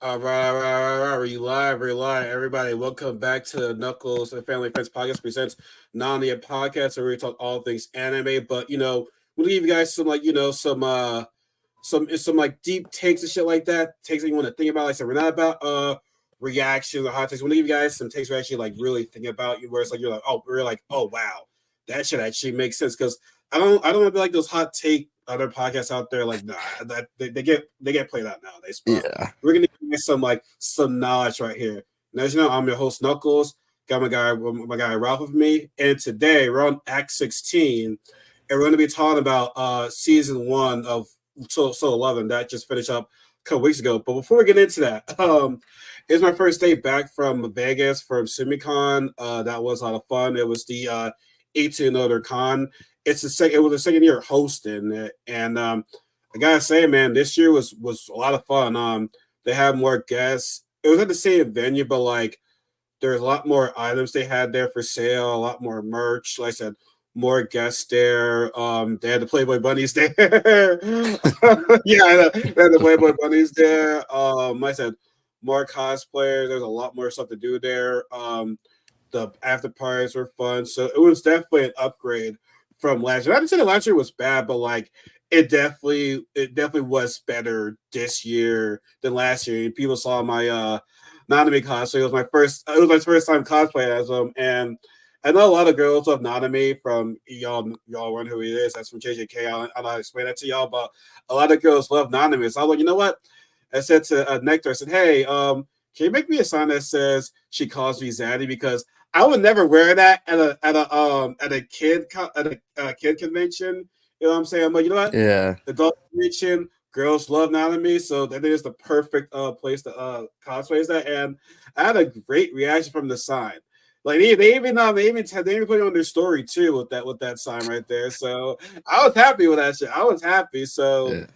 All right. Are you live? Everybody, welcome back to Knuckles and Family Friends Podcast presents Nani, a podcast where we talk all things anime. But we'll give you guys some some like deep takes and shit like that. Takes that you want to think about. Like I said, we're not about reactions or hot takes. We'll give you guys some takes we're actually like really thinking about. Where it's like we're like, oh wow, that should actually make sense. Because I don't want to be like those hot take other podcasts out there. Like nah, that they get played out nowadays. But Yeah. we're gonna get some knowledge right here. Now, as you know, I'm your host Knuckles. Got my guy Ralph with me, and today we're on Act 16, and we're going to be talking about season one of So 11 that just finished up a couple weeks ago. But before we get into that, it's my first day back from Vegas from SumiCon. That was a lot of fun. It was the 18 other con. It was the second year hosting it, and I gotta say, man, this year was a lot of fun. They had more guests. It was at the same venue, but like there's a lot more items they had there for sale, a lot more merch. Like I said, more guests there. They had the Playboy bunnies there. Yeah, they had the Playboy bunnies there. Like I said, more cosplayers. There's a lot more stuff to do there. The after parties were fun, so it was definitely an upgrade from last year. I didn't say that last year was bad, but like it definitely was better this year than last year. People saw my Nanami cosplay. It was my first time cosplaying as him, and I know a lot of girls love Nanami from y'all wonder who he is. That's from JJK. I'll explain that to y'all, but a lot of girls love Nanami. So I was like, you know what? I said to Nectar, I said, hey, can you make me a sign that says she calls me Zaddy? Because I would never wear that at a kid convention. You know what I'm saying? I'm like, you know what? Yeah. Adult convention, girls love Nanami, so that is the perfect place to cosplay is that. And I had a great reaction from the sign. Like they even put it on their story too with that sign right there. So I was happy with that shit. I was happy. So Yeah.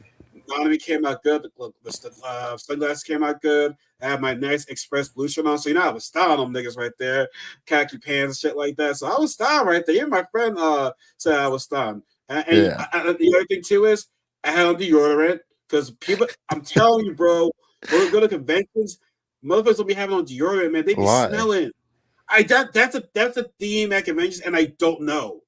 Nani came out good. The sunglasses came out good. I had my nice Express blue shirt on, so I was styling them niggas right there, khaki pants, shit like that. So I was styling right there. Even my friend said I was styling. Yeah. The other thing too is I had on deodorant because people. I'm telling you, bro, go to conventions, motherfuckers will be having on deodorant, man. They be Why? smelling. That's a theme at conventions, and I don't know.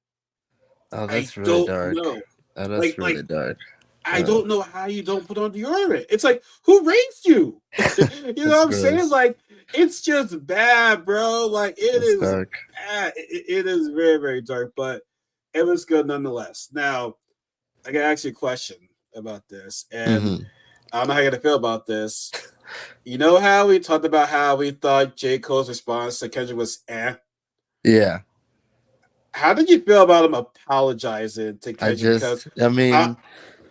Oh, I that's really don't dark. know. Oh, Like that's like really dark. I Uh, don't know how you don't put on deodorant. It's like, who raised you? You know it's what I'm saying? gross. Like, it's just bad, bro. Like, it It's is dark. bad. It is very, very dark, but it was good nonetheless. Now, I got to ask you a question about this, and Hmm. I don't know how you're going to feel about this. You know how we talked about how we thought J. Cole's response to Kendrick was eh? Yeah. How did you feel about him apologizing to I Kendrick? Because just, I I mean,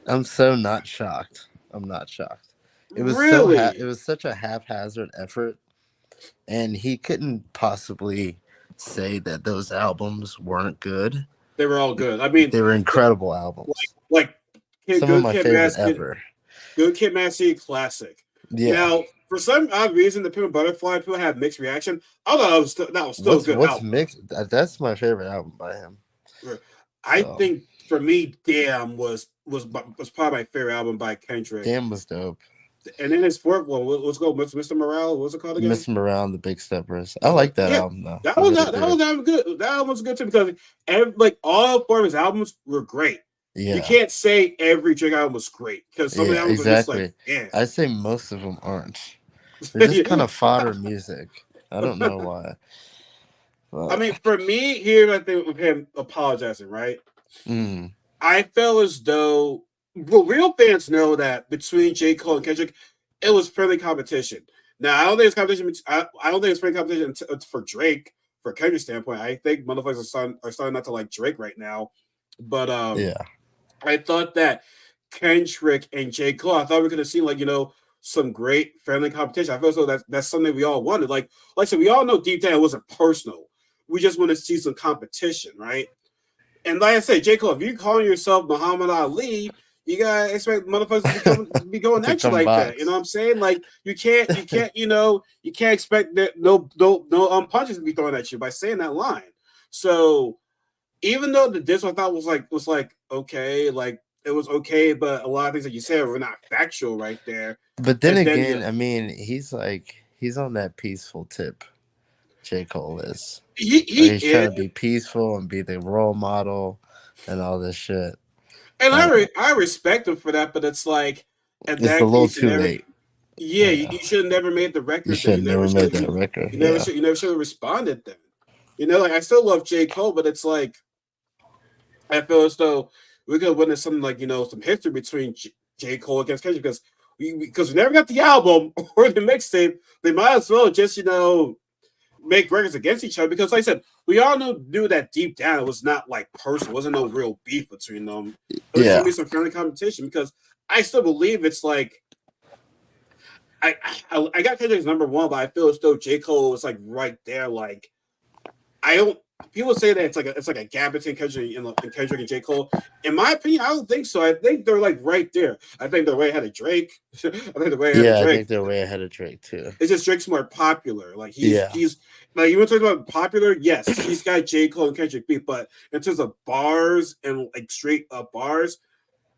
I'm so not shocked. I'm not shocked. It really, was such a haphazard effort, and he couldn't possibly say that those albums weren't good. they were all good. I mean, They were the, incredible like albums. like Some of Good my Kid, favorite Mad ever. Good Kid, Mad City classic. Yeah. Now, for some odd reason, the Pimp a Butterfly people had mixed reaction. I thought that was still a good What's album. mixed? That's my favorite album by him. I So think for me, Damn was probably my favorite album by Kendrick. Damn was dope. And then his fourth one, let's go, Mr. Morale. What's it called again? Missing around the big steppers. I like that Yeah, album though. that I was really that do. was that was good. That album was good too because like all four of his albums were great. You Yeah. can't say every Drake album was great because some of the Yeah, albums are just like, exactly. yeah. I'd say most of them aren't. They're just kind of fodder music. I don't know why. I But mean, for me, here I think with him apologizing, right? mm, I felt as though well, real fans know that between J. Cole and Kendrick, it was friendly competition. Now, I don't think it's competition. I don't think it's friendly competition for Drake. For Kendrick's standpoint, I think motherfuckers are starting not to like Drake right now. But yeah. I thought that Kendrick and J. Cole, I thought we could have seen some great friendly competition. I feel so that's something we all wanted. Like I said, we all know deep down it wasn't personal. We just want to see some competition, right? And like I said, J. Cole, if you calling yourself Muhammad Ali, you gotta expect motherfuckers to be going To at you come like that. You know what box. I'm saying? Like you can't expect that no punches to be thrown at you by saying that line. So even though the diss I thought was like okay, like it was okay, but a lot of things that you said were not factual right there. But then And then you again, I mean, he's on that peaceful tip. J. Cole is. he Like he's is, trying to be peaceful and be the role model and all this shit. and I don't know. I respect him for that, but it's like in It's a that little case, you too never. late. Yeah, Yeah. you should have never made the You record then. should You have never never should. made that record. Yeah. You never should have responded then. Like I still love J Cole, but it's like I feel as though we could witness something like some history between J Cole against Kendrick because we never got the album or the mixtape. They might as well just make records against each other because, like I said, we all knew that deep down it was not like personal. It wasn't no real beef between them. It was just gonna Yeah. be some friendly competition because I still believe it's like I got Kendrick's number one, but I feel as though J Cole is like right there. Like I don't. People say that it's like a gap between Kendrick and J Cole. In my opinion, I don't think so. I think they're like right there. I think they're way ahead of Drake. I think they're way ahead of Yeah, I Drake. think they're way ahead of Drake too. It's just Drake's more popular. Like Yeah. he's like you want to talk about popular? Yes, he's got J Cole and Kendrick beat, but in terms of bars and like straight up bars,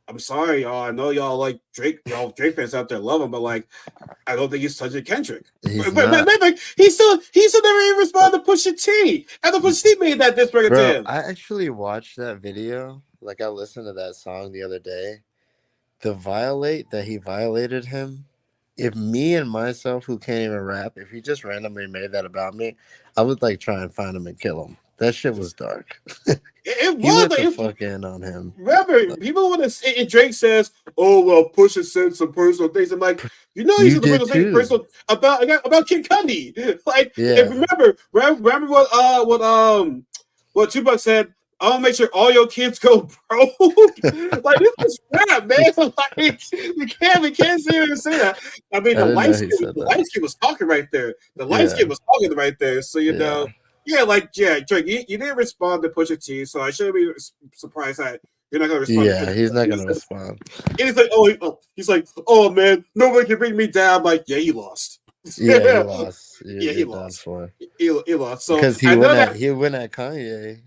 I'm sorry, y'all. I know y'all like Drake. Y'all Drake fans out there love him, but like I don't think he's touching Kendrick. He's But not. like, he still never even responded to Pusha T. After Pusha T made that diss record to Bro, him. I actually watched that video. Like I listened to that song the other day. The violate that he violated him. If me and myself who can't even rap, if he just randomly made that about me, I would like try and find him and kill him. That shit was dark. It He was went like the fuck in on him. remember people want to say and Drake says, "Oh well, Pusha said some personal things." I'm like, he You said the did personal thing too. personal about Kid Cudi. Like, and Yeah. remember what Tupac said. I'll make sure all your kids go broke. Like this is rap, man. Like we can't say that. I mean, I didn't know he said the that. light skin was talking right there. The light Yeah. skin was talking right there. So Yeah. yeah, Drake, you didn't respond to Pusha T, so I shouldn't be surprised that you're not gonna respond to Yeah. Kendrick. He's not gonna respond. And he's like, oh man, nobody can bring me down. I'm like, yeah, he lost. Yeah, he lost. Yeah, he You're done lost. for. He lost. So Because I know that. he went at Kanye,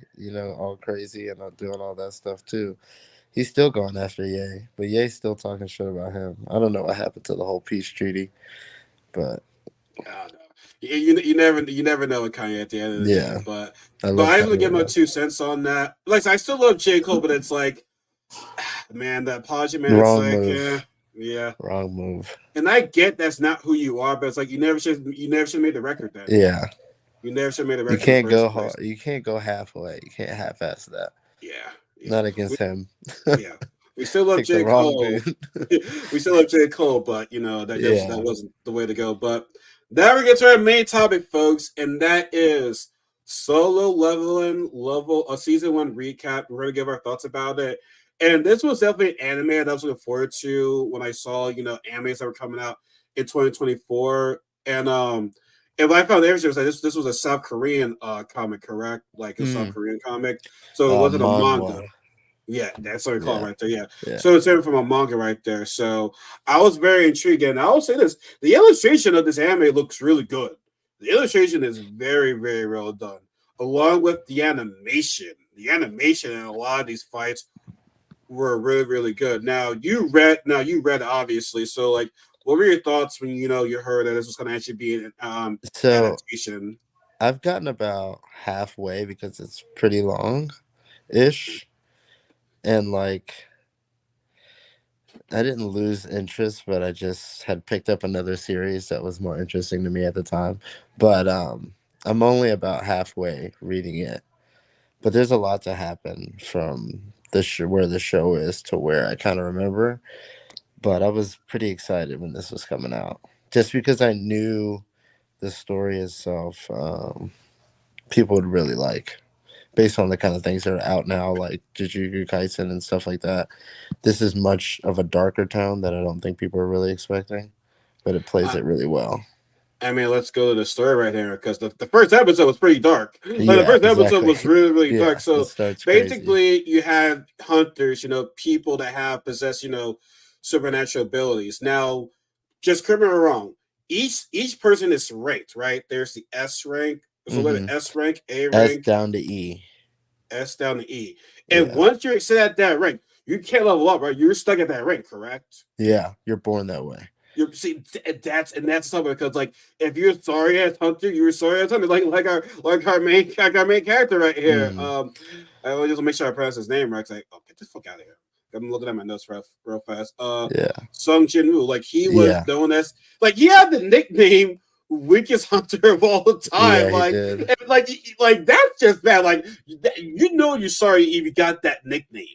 all crazy and doing all that stuff too. He's still going after Ye, but Ye's still talking shit about him. I don't know what happened to the whole peace treaty, but I don't know. You never know with Kanye at the end of the day. yeah, But I but love I just want to give Kanye my though. 2 cents on that. Like I still love J Cole, but it's like, man, that apology, man. It's Wrong like, move. yeah. Wrong move. And I get that's not who you are, but it's like you never should have made the record then. Yeah, You never should have made the you record in the can't go first place. hard. You can't go halfway. You can't half-ass that. Yeah, yeah. Not against him. Yeah, we still love Pick the J. wrong Cole. dude. We still love J. Cole, but that Yeah. wasn't the way to go. But now we get to our main topic, folks, and that is solo level a season one recap. We're gonna give our thoughts about it. And this was definitely an anime that I was looking forward to when I saw, animes that were coming out in 2024. And what I found interesting was that this was a South Korean comic, correct? Like a South Mm. Korean comic. So it wasn't a manga. Manhwa. Yeah, that's what we call it Yeah. right there. Yeah. Yeah. So it's different from a manga right there. So I was very intrigued. And I will say this the illustration of this anime looks really good. The illustration is very, very well done, along with the animation. The animation in a lot of these fights were really, really good. Now you read obviously. So like what were your thoughts when you heard that this was gonna actually be an So adaptation? I've gotten about halfway because it's pretty long ish. And like I didn't lose interest, but I just had picked up another series that was more interesting to me at the time. But I'm only about halfway reading it. But there's a lot to happen from where the show is to where I kind of remember. But I was pretty excited when this was coming out, just because I knew the story itself. People would really like, based on the kind of things that are out now, like Jujutsu Kaisen and stuff like that. This is much of a darker tone that I don't think people are really expecting, but it plays Uh, it really well. I mean, let's go to the story right here because the first episode was pretty dark. Like the Yeah, first episode exactly. was really, really dark. Yeah, it So starts crazy. basically, you have hunters, people that have possess, supernatural abilities. Now, just correct me if I'm wrong. Each person is ranked, right? There's the S rank. So let Hmm. it S rank, A S rank, down to E. S down to E. And Yeah. once you're set at that rank, you can't level up, right? You're stuck at that rank, correct? Yeah, you're born that way. You see, that's something because like if you're sorry as hunter, you're sorry as hunter. Like our main character right here. Mm, I always just make sure I pronounce his name right. Like, oh, get the fuck out of here. I'm looking at my notes real fast. yeah, Sung Jin Woo, like he was yeah, known as like he had the nickname weakest hunter of all time. yeah. He Like, did. and, like that's just bad. Like, you know, you're sorry if you got that nickname.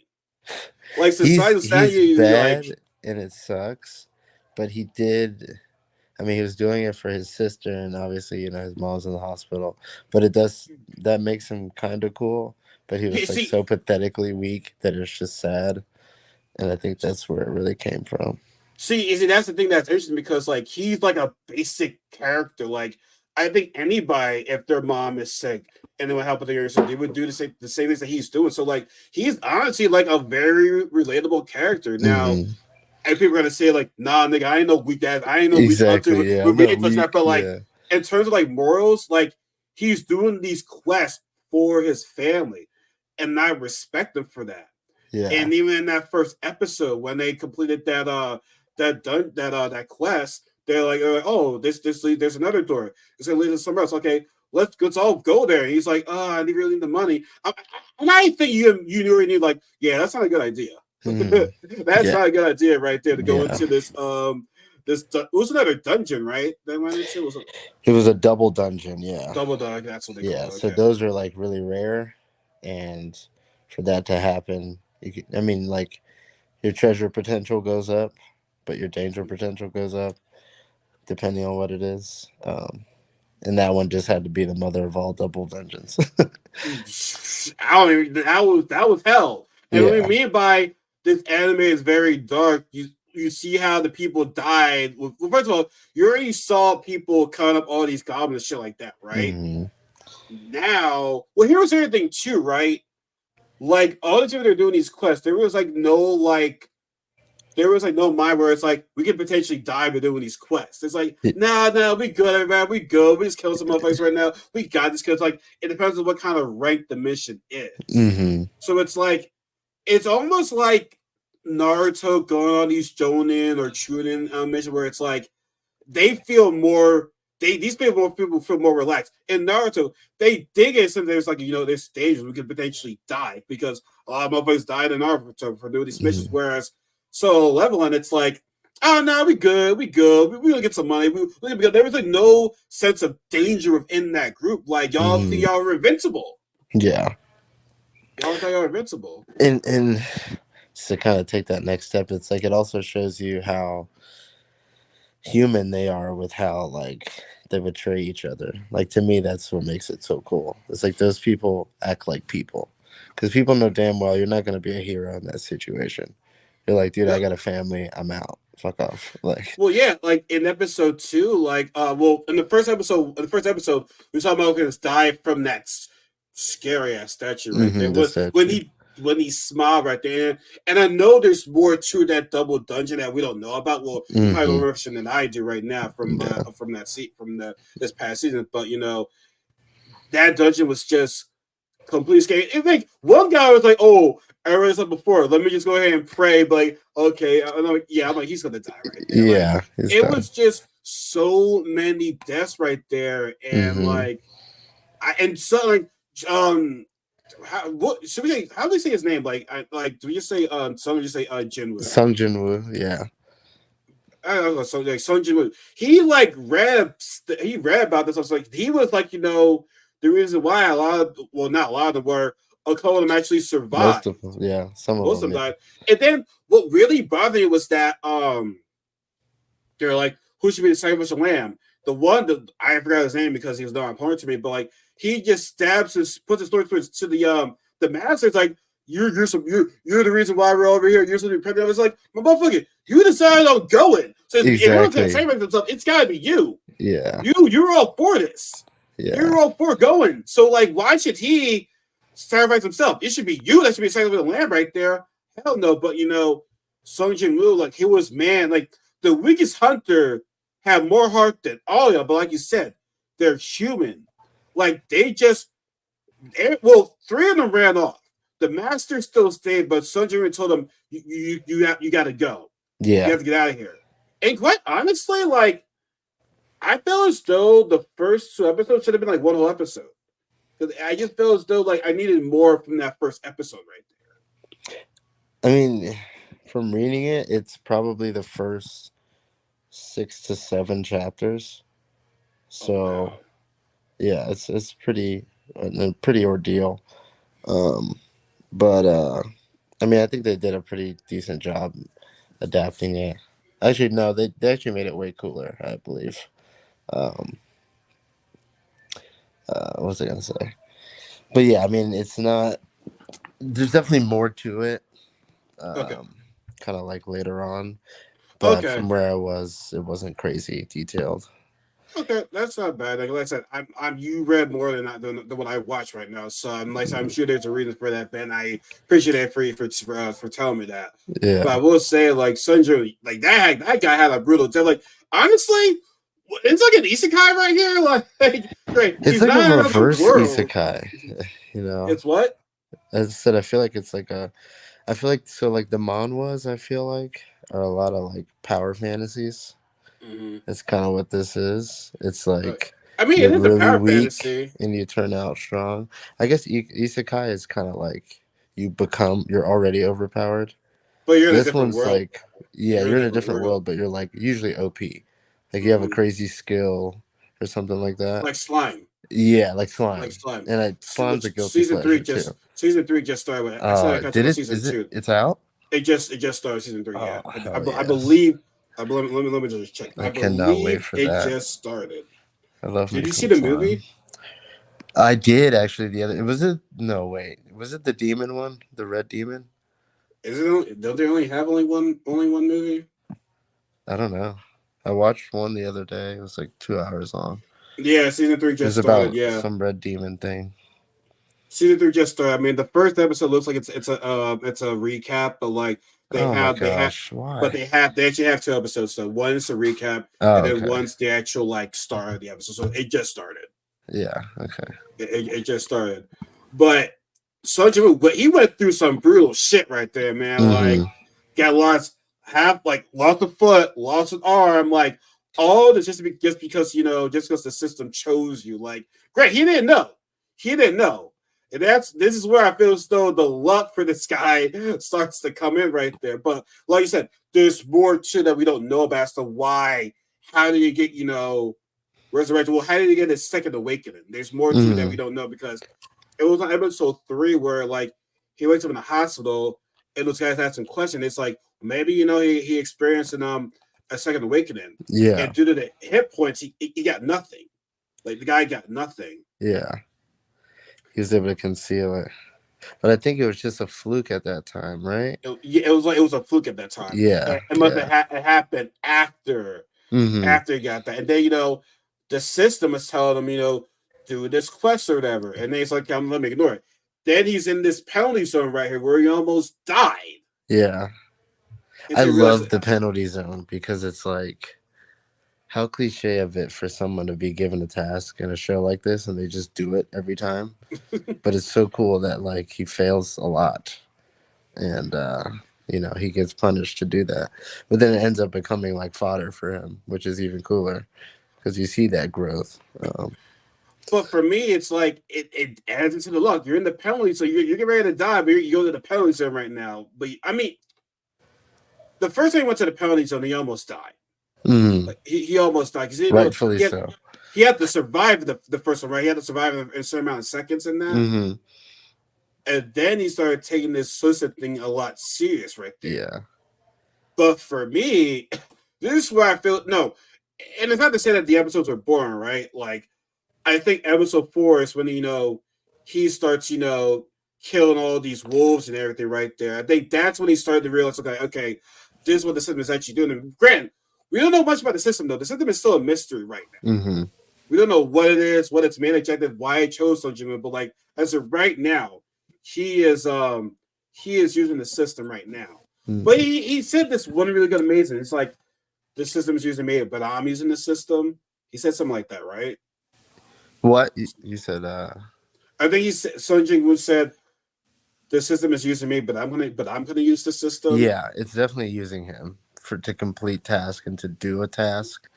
Like, He's society, like, bad and it sucks, but he did. I mean, he was doing it for his sister, and obviously, his mom's in the hospital. But it does that makes him kind of cool. But he you was like see, so pathetically weak that it's just sad, and I think that's where it really came from. See, that's the thing that's interesting because like he's like a basic character. Like I think anybody, if their mom is sick and they would help with their sister, they would do the same things that he's doing. So like he's honestly like a very relatable character. Now, Hmm. and people are gonna say like, nah, nigga, I ain't no weak ass, I ain't no weak hunter Exactly. Yeah, with I'm not being such that. weak. But like Yeah. in terms of like morals, like he's doing these quests for his family, and I respect him for that. Yeah. And even in that first episode, when they completed that quest, they're like, oh, there's another door. It's gonna lead to somewhere else. Okay, let's all go there. And he's like, oh, I really need the money. And I think you already need like, yeah, that's not a good idea. Hmm. That's Yeah. not a good idea right there to go Yeah. into this it was another dungeon, right? That went into it was a It was a double dungeon. Yeah. double dog. That's what they call Yeah. it. So Okay. those are like really rare, and for that to happen, I mean, like your treasure potential goes up, but your danger potential goes up depending on what it is. And that one just had to be the mother of all double dungeons. I don't even, that was hell. And what we Yeah. mean by this anime is very dark. You see how the people died. Well, first of all, you already saw people cut up all these goblins and shit like that, right? Hmm. Now, well, here's the other thing too, right? Like all the time they're doing these quests, there was like no mind where it's like we could potentially die by doing these quests. It's like, nah, we good, everybody, we good. We just kill some motherfuckers right now. We got this because like it depends on what kind of rank the mission is. Hmm. So it's like it's almost like Naruto going on these Jonin or Chunin missions where it's like they feel more. These people feel more relaxed. In Naruto, they dig it since there's like there's stages we could potentially die because a lot of motherfuckers died in Naruto for doing these missions. Hmm. Whereas Solo Leveling, it's like, oh no, we good, we gonna get some money. There was like no sense of danger within that group. Like y'all think Hmm. y'all were invincible. Yeah. Y'all thought y'all were invincible. And to kind of take that next step, it's like it also shows you how human they are with how like they betray each other. Like to me, that's what makes it so cool. It's like those people act like people, because people know damn well you're not going to be a hero in that situation. You're like, dude, I got a family. I'm out. Fuck off. Like, Well, yeah, like in episode two, like well, in the first episode, we saw Malcolm die from that scary ass statue right there. the When statue. he smiled right there, and I know there's more to that double dungeon that we don't know about. Well, you probably know Hmm. more than I do right now Yeah. from that seat from this past season. But that dungeon was just completely scary. It's like one guy was like, "Oh, I read this before. Let me just go ahead and pray." But like, okay, I'm like, yeah, I'm like, he's gonna die right there. Like, Yeah. It's it done. was just so many deaths right there, and Hmm. like, and so like, what should we say? How do they say his name? Like, do we just say someone just say Jinwoo? Sung Jin-woo. Yeah. I don't know, so like Son Jinwoo. He read about this. I was like, he was like, the reason why not a lot of them were a couple of them actually Most survived. of them. Yeah. Some of Most them. of them Yeah. died. And then what really bothered me was that they're like, who should be the sacrificial lamb? The one that I forgot his name because he was not important to me, but like he just puts his sword to the master. It's like you're the reason why we're over here. You're supposed to be pregnant. It's like, my motherfucker, you decided on going. So if anyone's gonna Exactly. sacrifice themselves, it's gotta be you. Yeah. You're all for this. Yeah. You're all for going. So like, why should he sacrifice himself? It should be you that should be sacrificing the lamb right there. Hell no. But Sung Jin Woo, like he was man, like the weakest hunter had more heart than all y'all. But like you said, they're human. Like well, three of them ran off. the master still stayed, but Sun Jimin told him, you got to go. You Yeah. have to get out of here. And quite honestly, like, I feel as though the first two episodes should have been like one whole episode. Because I just feel as though like I needed more from that first episode right I mean, from reading it, it's probably the first 6 to 7 chapters. there. Oh So wow. yeah, it's pretty a pretty ordeal. Um, but I mean, I think they did a pretty decent job adapting it. Actually, no, they actually made it way cooler, I believe. Um, what was I gonna say? But yeah, I mean, it's not. There's definitely more to it. Okay. Um, kind of like later on, but Okay. from where I was, it wasn't crazy detailed. Okay, that's not bad. Like I said, I'm you read more than what I watch right now. So I'm sure there's a reason for that, Ben. I appreciate it for telling me that. Yeah, But I will say, like Sunjo, like that guy had a brutal death. Like honestly, it's like an isekai right here. Like great, it's he's like a not in another reverse world. isekai. You know, It's what? as I said, I feel like it's like a. I feel like so like the manhwas. I feel like are a lot of like power fantasies. Mm-hmm. That's kind of what this is. It's like I mean, it you're is a really power weak fantasy, and you turn out strong. I guess isekai is kind of like you're already overpowered. but you're in a This different one's world. like, yeah, You're in you're a in a different different world, world, but you're like usually OP. Like you have a mm-hmm. crazy skill or something like that. Like slime. Yeah, like Like slime, slime. and slime's a guilty Season three pleasure too. just started. I started catching Did on it? season Is it? two. It's out. It just started season three. Yeah, Oh hell I yes! believe. Let me just check. I I cannot wait believe for it that. just started. I love Did me you see some the slime. movie? I did actually. The other was it? No wait, was it the demon one? The red demon? Is it? Don't they only have only one movie? I don't know. I watched one the other day. It was like 2 hours long. Yeah, season three It just was started. about Yeah, some red demon thing. season three just started. I mean, the first episode looks like it's a recap, but like they Oh my have they have, gosh! but Why? they actually have two episodes. So one is a recap, Oh and then okay. one's the actual like start of the episode. So it just started. Yeah. Okay. It just started, but Sanjay, but he went through some brutal shit right there, man. Mm-hmm. Like got lost lost a foot, lost an arm, like all this just because just because the system chose you. Like, great, he didn't know. He didn't know. And this is where I feel as though the luck for this guy starts to come in right there. But like you said, there's more to that we don't know about as to why. How do you get, resurrection? Well, how did he get his second awakening? There's more to it that Mm-hmm. we don't know because it was on episode three where like he wakes up in the hospital and those guys ask him questions. It's like maybe he experienced a second awakening, Yeah. and due to the hit points, he got nothing. Like the guy got nothing. Yeah. He was able to conceal it, but I think it was just a fluke at that time, right? It was like it was a fluke at that time. Yeah. It must Yeah. have it happened Mm-hmm. after he got that, and then the system is telling him do this quest or whatever, and then he's like, let me ignore it. Then he's in this penalty zone right here where he almost died. Yeah. I Until he realized, love the penalty zone because it's like how cliche of it for someone to be given a task in a show like this and they just do it every time. But it's so cool that like he fails a lot and he gets punished to do that. But then it ends up becoming like fodder for him, which is even cooler because you see that growth. but for me, it's like it adds into the luck. You're in the penalty, so you're getting ready to die, but you go to the penalty zone right now. But I mean, the first time he went to the penalty zone, he almost died. Mm, Like he almost died because rightfully he had so. he had to survive the first one, right? He had to survive in a certain amount of seconds in that. Hmm. And then he started taking this suicide thing a lot serious right there. Yeah. But for me, this is where I feel no, and it's not to say that the episodes are boring, right? Like I think episode four is when he starts killing all these wolves and everything right there. I think that's when he started to realize, okay, this is what the system is actually doing. And granted, we don't know much about the system though. The system is still a mystery right now. Hmm. We don't know what it is, what its main objective, why it chose Sojima, but like as of right now, he is using the system right now. But Mm. he said this one really good amazing. It's like the system is using me, but I'm using the system. He said something like that, right? What you said? I think he said Sun Jin Woo said this system is using me, but I'm gonna use the system. Yeah, it's definitely using him for to complete task and to do a task.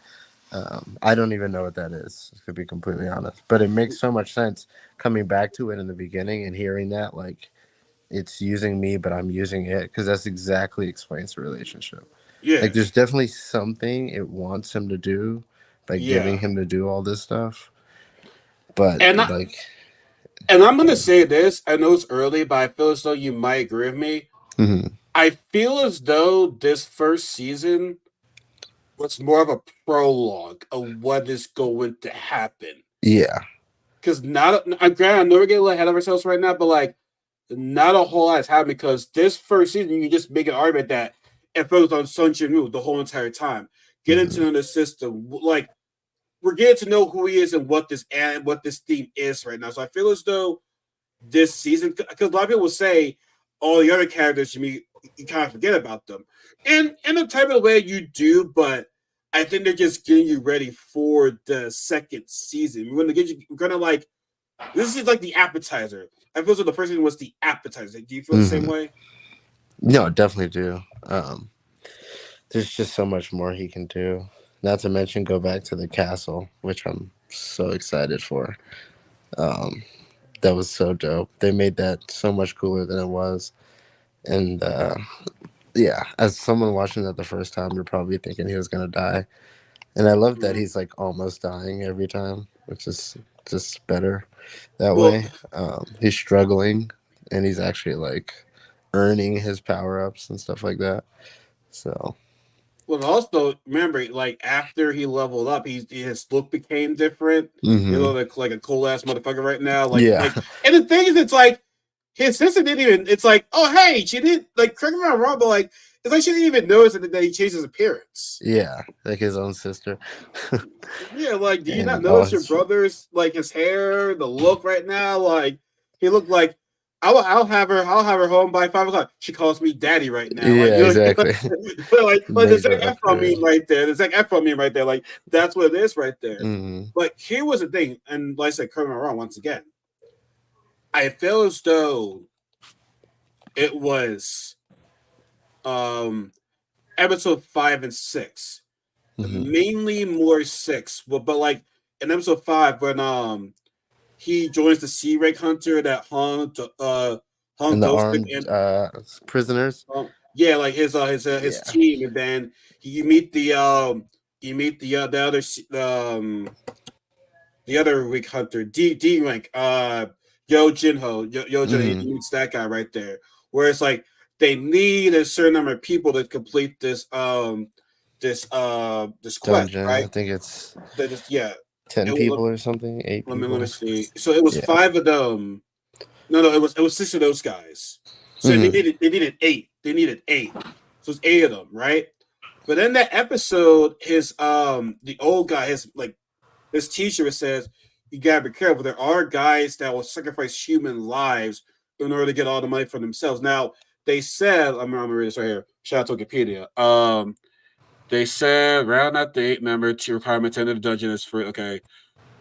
I don't even know what that is, to be completely honest. But it makes so much sense coming back to it in the beginning and hearing that, like, it's using me, but I'm using it, because that's exactly explains the relationship. Like, Yeah, there's definitely something it wants him to do by giving yeah, him to do all this stuff. But, and I, like, and I'm gonna say this. I know it's early, but I feel as though you might agree with me. mhm, I feel as though this first season was more of a prologue of what is going to happen. yeah. Because not, I'm granted, I know we're getting a little ahead of ourselves right now, but like, not a whole lot has happened because this first season, you can just make an argument that it focused on Sun Jin the whole entire time. Get into Mhm, know the system, like we're getting to know who he is and what this theme is right now. So I feel as though this season, because a lot of people will say all the other characters you kind of forget about them, and in a type of way you do, but I think they're just getting you ready for the second season. We're gonna get you, we're gonna like this is like the appetizer. I feel so the first season was the appetizer. Do you feel the same mhm. way? No, definitely do. There's just so much more he can do. Not to mention go back to the castle, which I'm so excited for. Um, that was so dope. They made that so much cooler than it was. And yeah, as someone watching that the first time, you're probably thinking he was gonna die. And I love that Mm. he's like almost dying every time, which is just better that Well, way. He's struggling, and he's actually like earning his power ups and stuff like that. So, well, also remember, like after he leveled up, his look became different. You know, hmm, like a cool ass motherfucker right now. yeah, And the thing is, it's like his sister didn't even. It's like, oh hey, she didn't like. Correct me if I'm wrong, but like, it's like she didn't even notice that he changed his appearance. yeah, like his own sister, Yeah, like, do you not and all notice your his, brother's like his hair, the look right now? Like, he looked like I'll have her home by 5 o'clock. She calls me daddy right now. Like, yeah, you know, exactly. like the Made Zac that Efron upgrade. meme right there. The Zac Efron meme right there. Like, that's what it is right there. Hmm. But here was the thing, and like I said, correct me if I'm wrong once again. I feel as though it was um episode 5 and 6, Hmm. mainly more six, but like in episode 5 when he joins the Sea Ray Hunter that hung And the Ghost armed and prisoners. yeah, like his Yeah. team, and then you meet the other the other weak hunter D rank Yo Jinho Yo Jinho, Hmm. he meets that guy right there, where it's like they need a certain number of people to complete this quest, Dungeon. right? I think it's That just yeah. 10 It was, people or something. 8 let me people. see. So it was Yeah. 5 of them. No, it was 6 of those guys. So Hmm. they needed 8. They needed 8. So it's 8 of them, right? But in that episode, his the old guy, his teacher says, you gotta be careful. There are guys that will sacrifice human lives in order to get all the money for themselves. Now they said, I'm gonna read this right here. Shout out to Wikipedia. They said round out the 8 member to requirement to enter the dungeon is free. Okay.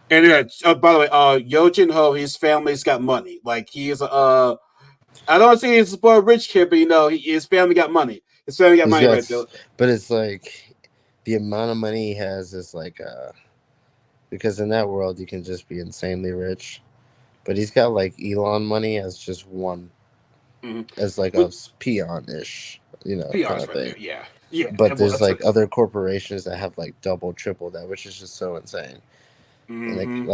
And yeah, by the way, Yo Jin Ho, his family's got money. Like he's I don't say he's a poor rich kid, but his family got money. His family got He's money got, right there. but it's like the amount of money he has is like, because in that world you can just be insanely rich. But he's got like Elon money as just one, Mm-hmm. as like a With peon ish, kind PRs of right thing. there, yeah, yeah. But Well, there's that's like other corporations that have like double, triple that, which is just so insane. And mm-hmm,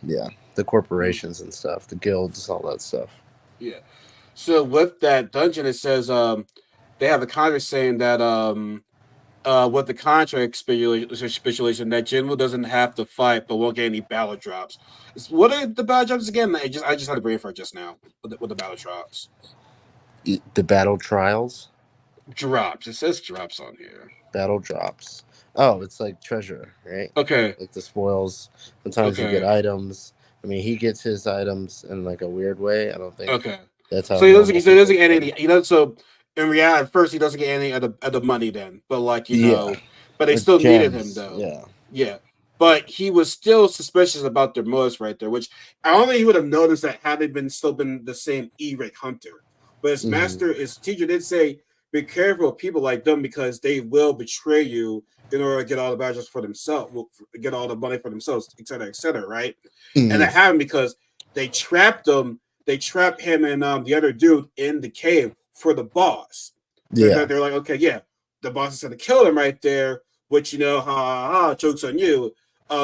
yeah, the mm-hmm, corporations and stuff, the guilds, all that stuff. yeah. So with that dungeon, it says they have a contract saying that with the contract speculation that Jinwoo doesn't have to fight, but won't get any battle drops. What are the battle drops again? I just had a brain fart just now with the battle drops. The battle trials, Drops. It says drops on here. battle drops. Oh, it's like treasure, right? Okay. Like the spoils. Sometimes you get Okay. items. I mean, he gets his items in like a weird way. I don't think Okay. that's how So normal he doesn't people get get any them. he does so in reality at first he doesn't get any of the money then. But like, Yeah, but they with still needed him gems. though. Yeah. Yeah. But he was still suspicious about their motives right there, which I don't think he would have noticed that had they been still been the same E-Ray Hunter. But his teacher did say, be careful of people like them because they will betray you in order to get all the badges for themselves, get all the money for themselves, et cetera, right? And that Mm-hmm. happened because they trapped them. They trapped him and the other dude in the cave for the boss. Yeah. They're like, okay, yeah, the boss is going to kill him right there, which, ha ha ha, joke's on you.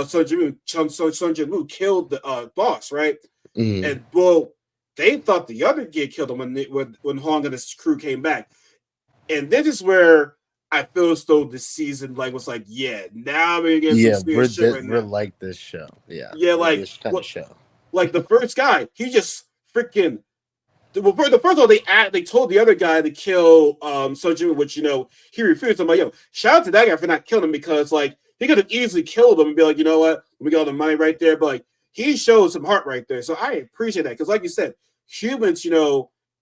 Sun Jin killed the boss, right? Mm-hmm. And well, they thought the other kid killed him when Hong and his crew came back. And this is where I feel as though this season was like, yeah, now we're getting some Yeah, serious shit right we're now. like this show. Yeah, Yeah, we're like this kind of what, show. like the first guy, he just freaking. Well, the first of all, they told the other guy to kill Sojin, which he refused. I'm like, yo, shout out to that guy for not killing him because he could have easily killed him and be like, you know what, we got all the money right there, but he showed some heart right there. So I appreciate that because, like you said, humans,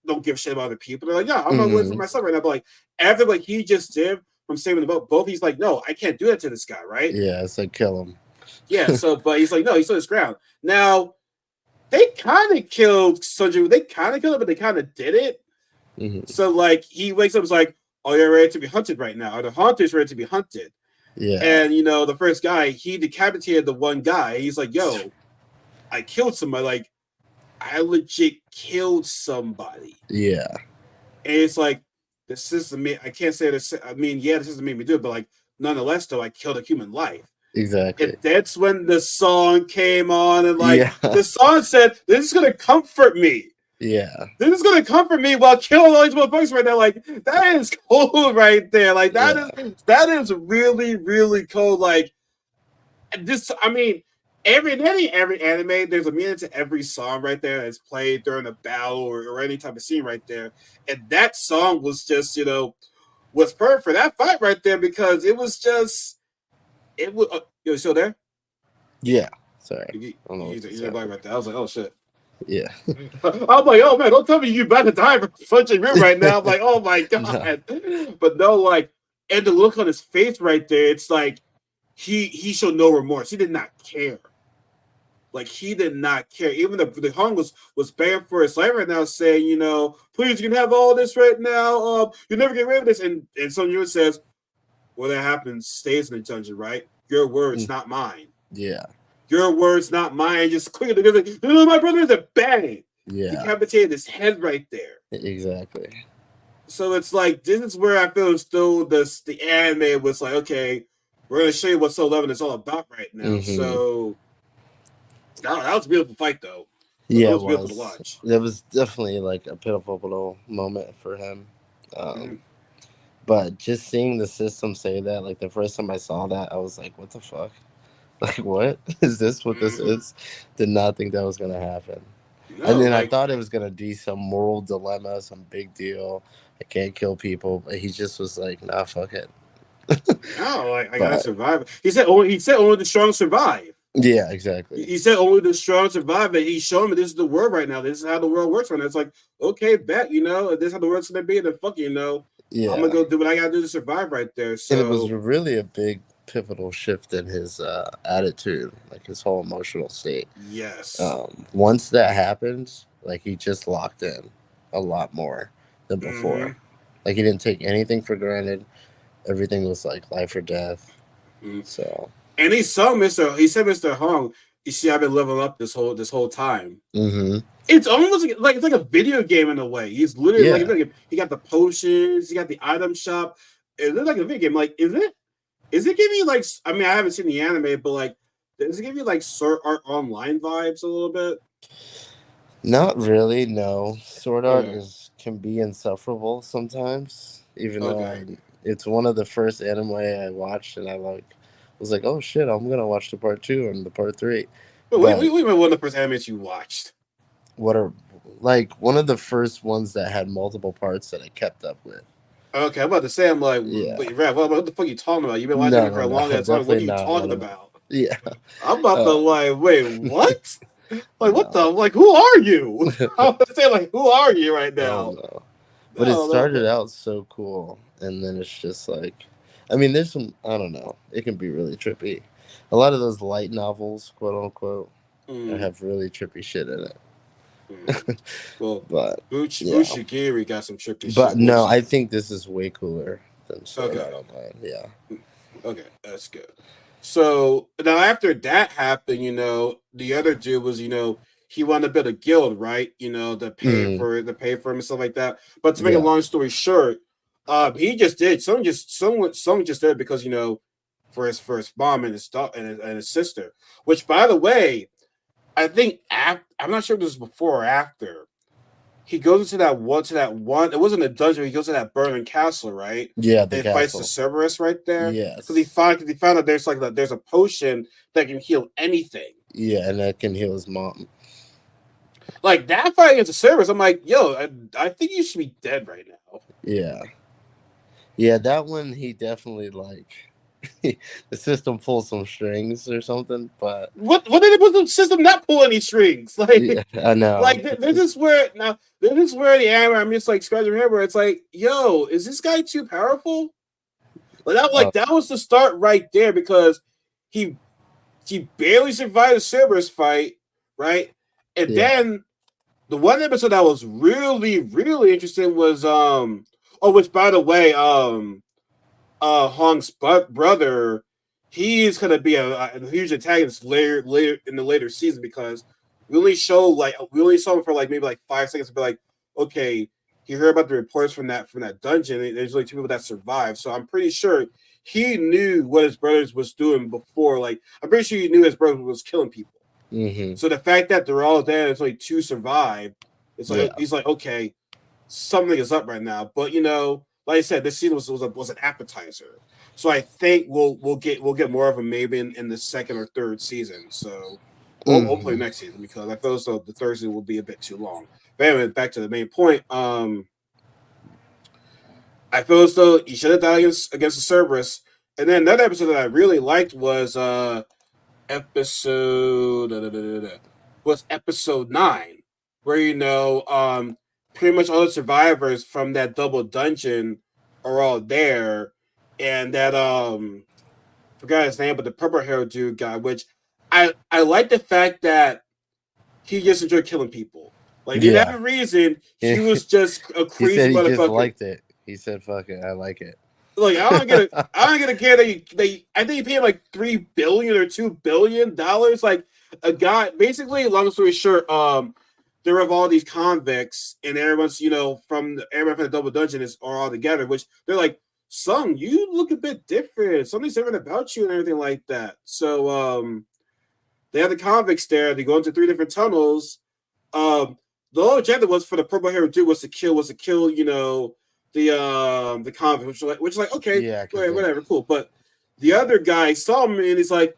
don't give a shit about other people. They're like, yeah, I'm gonna live for Mm-hmm. myself right now. But after he just did from saving the boat, both he's like, no, I can't do that to this guy, right? Yeah, it's like kill him. Yeah. So, but he's like, no, he stood his ground. Now they kind of killed Sunju. They kind of killed him, but they kind of did it. Mm-hmm. So he wakes up and is like, oh, you're ready to be hunted right now. Or the hunter's ready to be hunted. Yeah. And the first guy, he decapitated the one guy. He's like, yo, I killed somebody. Like, I legit killed somebody. Yeah. And it's like, the system, I can't say this. I mean, yeah, the system made me do it, but nonetheless, though, I killed a human life. Exactly. And that's when the song came on, and Yeah. the song said, "This is gonna comfort me. Yeah. This is gonna comfort me while killing all these motherfuckers right now." Like that is cold right there. Like that is really really cold. Like this, I mean, every anime, there's a meaning to every song right there that's played during a battle or any type of scene right there. And that song was just was perfect for that fight right there because it was just it was. You still there? Yeah. Sorry. He's black right there. I was like, oh shit. Yeah. I'm like, oh man, don't tell me you about to die from punching room right now. I'm like, oh my god. No. But no, and the look on his face right there, it's like he showed no remorse. He did not care. Like he did not care. Even the Hong was begging for his life right now, saying, please, you can have all this right now. You never get rid of this. And Sun Yu says, well, that happens stays in the dungeon, right? Your words, not mine. Yeah. Your words, not mine. Just click it together. No, my brother is a bang. Yeah. Decapitated his head right there. Exactly. So it's like this is where I feel still the anime was like, okay, we're gonna show you what Soul 11 is all about right now. Mm-hmm. So that was a beautiful fight though. Yeah, it was beautiful to watch. That was definitely like a pivotal moment for him. But just seeing the system say that, like the first time I saw that, I was like, what the fuck? Like, what is this? What this is? Did not think that was gonna happen. No, and then I thought it was gonna be some moral dilemma, some big deal. I can't kill people, but he just was like, nah, fuck it. No, I gotta survive. He said only the strong survive. Yeah, exactly. He said only the strong survive, and he's showing me this is the world right now. This is how the world works right now. It's like, okay, bet, this is how the world's gonna be, then fuck yeah. I'm gonna go do what I gotta do to survive right there. So and it was really a big pivotal shift in his attitude, like his whole emotional state. Yes. Once that happened, like he just locked in a lot more than before. Like he didn't take anything for granted. Everything was like life or death. So. And he said, Mr. Hong, you see, I've been leveling up this whole time. It's almost like it's like a video game in a way. He's literally like a video game. He got the potions, he got the item shop. It looks like a video game. Like, is it giving you like? I mean, I haven't seen the anime, but like, does it give you like Sword Art Online vibes a little bit? Not really. No, Sword Art can be insufferable sometimes. Even though it's one of the first anime I watched, and I was like, oh shit, I'm gonna watch the part 2 and the part 3. Wait, one of the first animes you watched? What are like one of the first ones that had multiple parts that I kept up with. Okay, I'm about to say, I'm like, wait, Rev, what the fuck are you talking about? You've been watching it for a long time. What are you talking about? Yeah. I'm about to like, wait, what? Like, what the? Like, who are you? I'm gonna say, like, who are you right now? No. But it started out so cool, and then it's just like, I mean, there's some, I don't know, it can be really trippy. A lot of those light novels, quote unquote, have really trippy shit in it. Mm. Well, But yeah, Bushigiri got some trippy but shit. We'll no, I see. think this is way cooler than Sword Okay. Art Online. Yeah. Okay, that's good. So now after that happened, the other dude was, he wanted to build a guild, right? Mm, To pay for him and stuff like that. But to make a yeah. long story short, he just did someone just did it because for his mom and his daughter and his sister. Which, by the way, I think I'm not sure if this was before or after. He goes into that one. It wasn't a dungeon. He goes to that burning castle, right? Yeah, the And he fights the castle. Cerberus right there because Yes. he found out there's a potion that can heal anything. Yeah, and that can heal his mom. Like that fight against the Cerberus, I'm like, yo, I think you should be dead right now. Yeah. Yeah, that one he definitely like the system pulls some strings or something, but What did the system not pull any strings? yeah, I know. This is where now this is where the anime I'm just like scratching my head where it's like, yo, is this guy too powerful? Oh, That was the start right there because he he barely survived the Cerberus fight, right? And yeah. then the one episode that was really, really interesting was which by the way, Hong's brother, he's gonna be a huge antagonist later in the later season because we only saw him for like maybe like 5 seconds to be like, okay, he heard about the reports from that dungeon. And there's only two people that survived, so I'm pretty sure he knew what his brothers was doing before. Like I'm pretty sure he knew his brother was killing people. Mm-hmm. So the fact that they're all dead, it's only two survived. It's like Yeah. he's like, okay, something is up right now. But like I said, this season was an appetizer. So I think we'll get more of a maybe in the second or third season. So hopefully Mm-hmm. next season because I feel as though the third season will be a bit too long. But anyway, back to the main point. I feel as though he should have died against the Cerberus. And then another episode that I really liked was episode da, da, da, da, was episode 9, where pretty much all the survivors from that double dungeon are all there, and that forgot his name, but the purple hair dude guy, which I like the fact that he just enjoyed killing people. Like he didn't Yeah. have a reason. He was just a He crazy said he just motherfucker. liked it. He said, "Fuck it, I like it." Like I don't get a care that I think he paid him like $3 billion or $2 billion. Like a guy, basically, long story short, there were all these convicts, and everyone's everyone from the double dungeon are all together, which they're like, "Son, you look a bit different. Something's different about you and everything like that." So they have the convicts there. They go into 3 different tunnels. Um, the whole agenda was for the purple hair dude was to kill the convict, which is like okay, Yeah, because wait, whatever, cool. But the other guy saw me and he's like,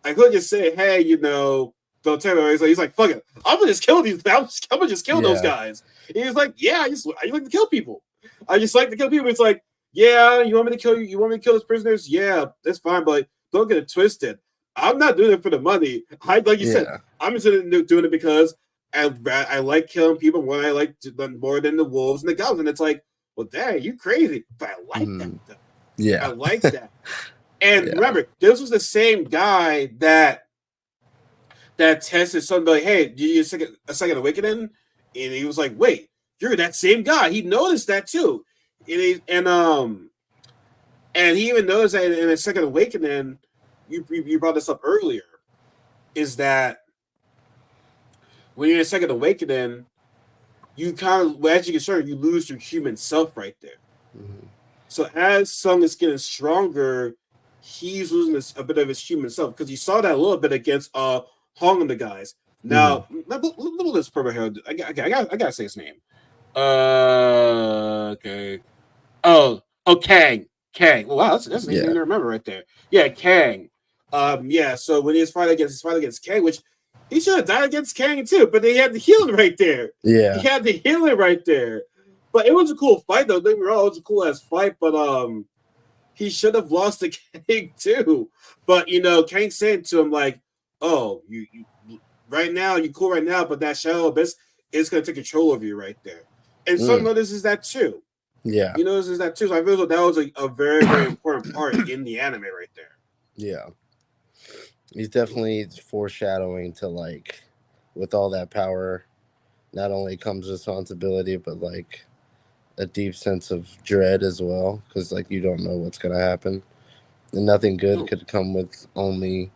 I could just say, hey, don't tell me. He's like, fuck it, I'm gonna just kill these. I'm gonna just kill those yeah, guys. And he's like, yeah, I like to kill people. I just like to kill people. It's like, yeah, you want me to kill you? You want me to kill those prisoners? Yeah, that's fine, but don't get it twisted. I'm not doing it for the money. Like you said, yeah. I'm just doing it because I like killing people more than I like more than the wolves and the goblins. And it's like, well, dang, you crazy, but I like that Mm, though. I yeah, like that. And yeah, remember, this was the same guy that tested something like, hey, do you need a second awakening? And he was like, wait, you're that same guy. He noticed that too. And he even noticed that in a second awakening, you brought this up earlier, is that when you're in a second awakening, you kind of, as you get started, you lose your human self right there. mm, So as Sung is getting stronger, he's losing a bit of his human self because you saw that a little bit against Hong and the guys. mm, Now, look at this purple hair. I gotta say his name. Okay. Oh, Kang. Kang. Well, wow, that's an easy yeah, name to remember right there. Yeah, Kang. Yeah. So when his fight against Kang, which he should have died against Kang too, but they had the healing right there. He yeah, had the healing right there. But it was a cool fight though. Don't get me wrong, it was a cool ass fight. But he should have lost to Kang too. But Kang said to him like, "Oh, you right now you cool right now, but that shadow abyss is gonna take control of you right there." And Sun mm, notices that too. yeah, He notices that too. So I feel like that was a very, very important part in the anime right there. yeah. He's definitely foreshadowing to like, with all that power. not only comes responsibility, but like a deep sense of dread as well, because like you don't know what's gonna happen, and nothing good No. could come with only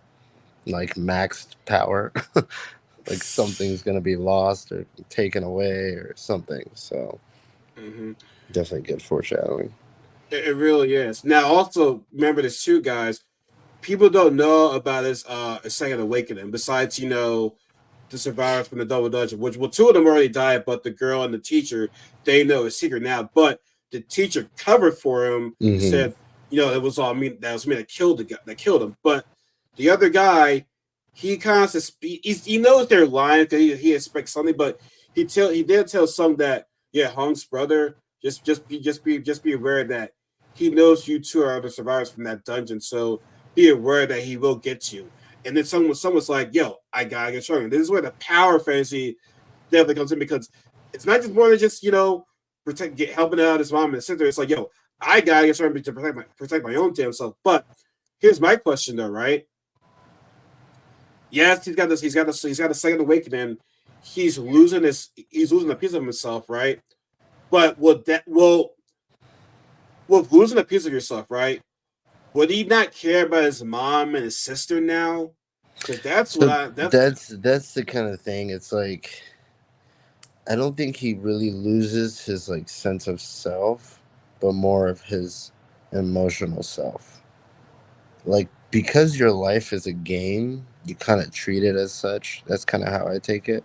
like maxed power. Like something's gonna be lost or taken away or something. So Hmm. definitely good foreshadowing. It really is. Now, also remember this too, guys. People don't know about his a second awakening. Besides, the survivors from the double dungeon, which well, two of them already died, but the girl and the teacher they know a secret now. But the teacher covered for him and Mm-hmm. said, it was all me. That was me that killed the guy, that killed him. But the other guy, he kind of he knows they're lying because he expects something, but he did tell some that Hong's brother just be aware that he knows you two are the survivors from that dungeon, so be aware that he will get you. And then someone's like, "Yo, I gotta get stronger." This is where the power fantasy definitely comes in because it's not just more than just helping out his mom and sister. It's like, "Yo, I gotta get stronger to protect my own damn self." But here's my question, though, right? Yes, he's got this. He's got a second awakening. He's losing a piece of himself, right? But with losing a piece of yourself, right? Would he not care about his mom and his sister now? Because that's what So I that's that's the kind of thing. It's like I don't think he really loses his like sense of self, but more of his emotional self. Like because your life is a game, you kind of treat it as such. That's kind of how I take it.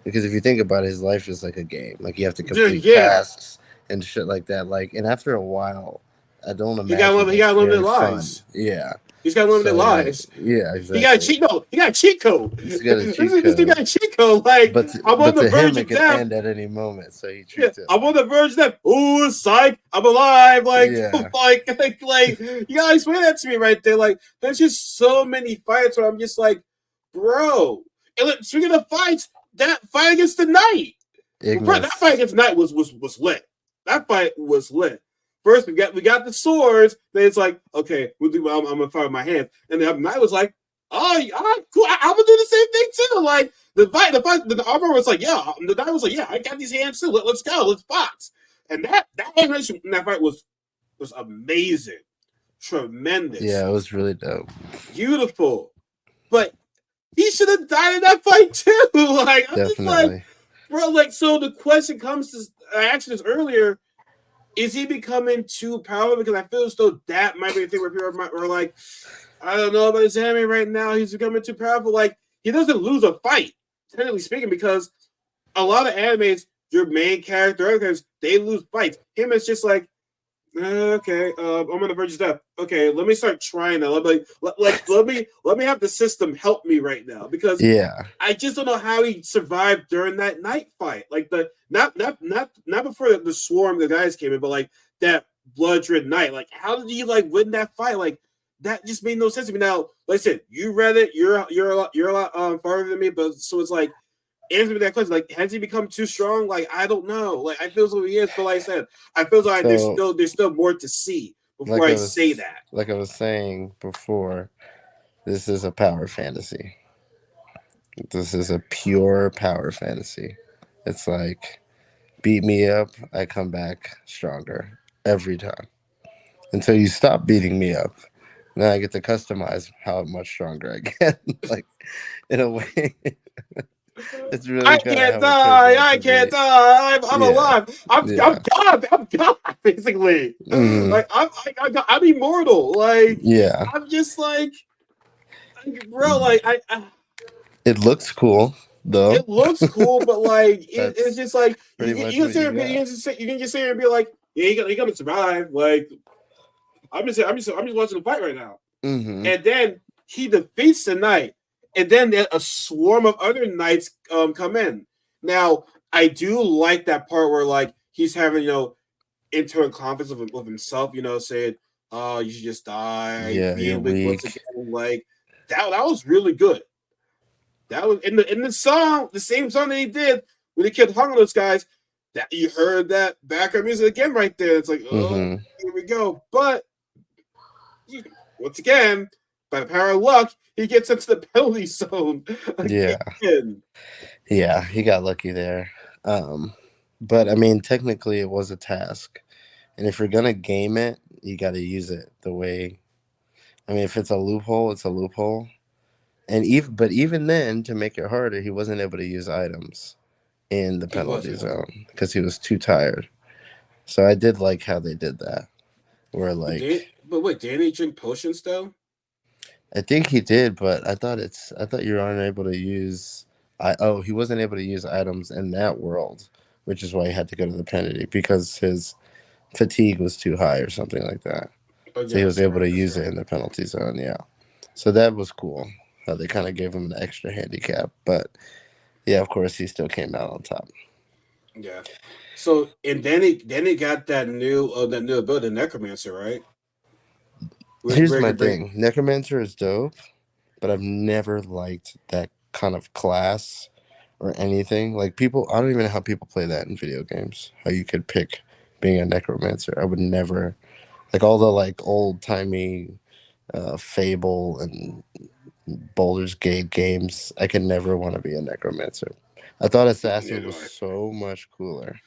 Because if you think about it, his life is like a game. Like you have to complete yeah. tasks and shit like that. Like and after a while, I don't He got imagine limited. He it's got limited very fun. lives. Yeah. He's got limited So lives. yeah, He got a exactly. cheat. No, he got a cheat code. He's got a cheat This dude code. got a cheat code. Like I'm on But the to him verge it of can death. end at any moment, so he Yeah, treats it I'm like on the verge of death. Ooh, psych! I'm alive. Like, yeah, you gotta explain that to me right there. Like, there's just so many fights where I'm just like, bro. And like, speaking of fights, that fight against the Knight. Well, that fight Ignis. against Knight was lit. That fight was lit. First, we got the swords. Then it's like, okay, I'm gonna fight with my hands. And then Knight was like, oh, cool. I'm gonna do the same thing too. Like the armor was like, yeah. The Knight was like, yeah, I got these hands too. Let's go. Let's box. And that animation in that fight was amazing, Yeah, tremendous, it was really dope. beautiful. But he should have died in that fight too. Like I'm just like, Definitely. bro. Like so, the question comes to I asked this earlier: is he becoming too powerful? Because I feel as though that might be a thing where people are like, I don't know about his anime right now. He's becoming too powerful. Like he doesn't lose a fight, technically speaking, because a lot of animes, your main character, others, they lose fights. Him, it's just like, okay, I'm on the verge of death. Okay, let me start trying now. Let me have the system help me right now because Yeah. I just don't know how he survived during that night fight. Like the not before the swarm the guys came in, but like that blood red night. Like how did he like win that fight? Like that just made no sense to me. Now, like I said, you read it. You're a lot farther than me, but so it's like answer me that question. Like, has he become too strong? Like, I don't know. Like, I feel as though he is, but like I said, I feel like So there's still more to see before I say that. like I was saying before, this is a power fantasy. This is a pure power fantasy. It's like beat me up, I come back stronger every time. Until you stop beating me up. Then I get to customize how much stronger I get. Like in a way, it's I really kind of can't how it turns die. out I to can't be. die. I'm Yeah, alive. I'm yeah, God. I'm God. Basically, hmm like I'm immortal. Like yeah. I'm just bro. Like It looks cool though. it looks cool, but like it's That's just like pretty much you can what sit you here, got. you can just sit here and be like, yeah, you're gonna survive. Like I'm just watching the fight right now. Hmm. And then he defeats the knight, and then a swarm of other knights come in. Now, I do like that part where like he's having internal confidence with himself. Saying, "Oh, you should just die, Yeah, you're being weak once weak. again." Like that was really good. That was in the song, the same song that he did when he killed hung on those guys. That you heard that background music again right there. It's like, oh, Hmm. here we go. But once again, by the power of luck, he gets into the penalty zone Yeah, again. yeah, he got lucky there. Um, but I mean, technically, it was a task, and if you're gonna game it, you got to use it the way. I mean, if it's a loophole, it's a loophole. And even then, to make it harder, he wasn't able to use items in the He penalty wasn't. zone because he was too tired. So I did like how they did that. Where like But wait, didn't he drink potions though? I think he did, but I thought you were unable to use he wasn't able to use items in that world, which is why he had to go to the penalty because his fatigue was too high or something like that. Oh So yeah, he was that's able right. to That's use it right. in the penalty zone, yeah. So that was cool. How they kind of gave him an extra handicap, but yeah, of course he still came out on top. Yeah. So and then he got that new ability, necromancer, right? Here's Where he my could bring. thing. Necromancer is dope, but I've never liked that kind of class or anything. Like people, I don't even know how people play that in video games. How you could pick being a necromancer. I would never like all the like old timey Fable and Baldur's Gate games. I could never want to be a necromancer. I thought Yeah, assassin do was I. so much cooler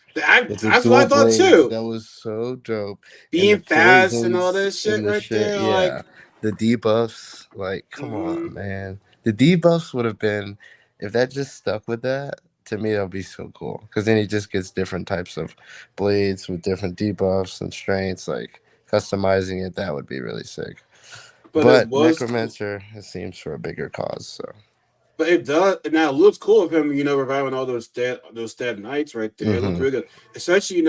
with the That's what I dual thought blades. too. That was so dope, and the Being fast and all poisons this shit and the right shit. there, Yeah, like, the debuffs. Like, come on, mm-hmm. man. The debuffs would have been if that just stuck with that. To me, that would be so cool because then he just gets different types of blades with different debuffs and strengths. Like customizing it, that would be really sick. But it But was cool. Necromancer, it seems for a bigger cause. So, But it does now. It looks cool of him, reviving all those dead knights right there. It looked hmm really good, especially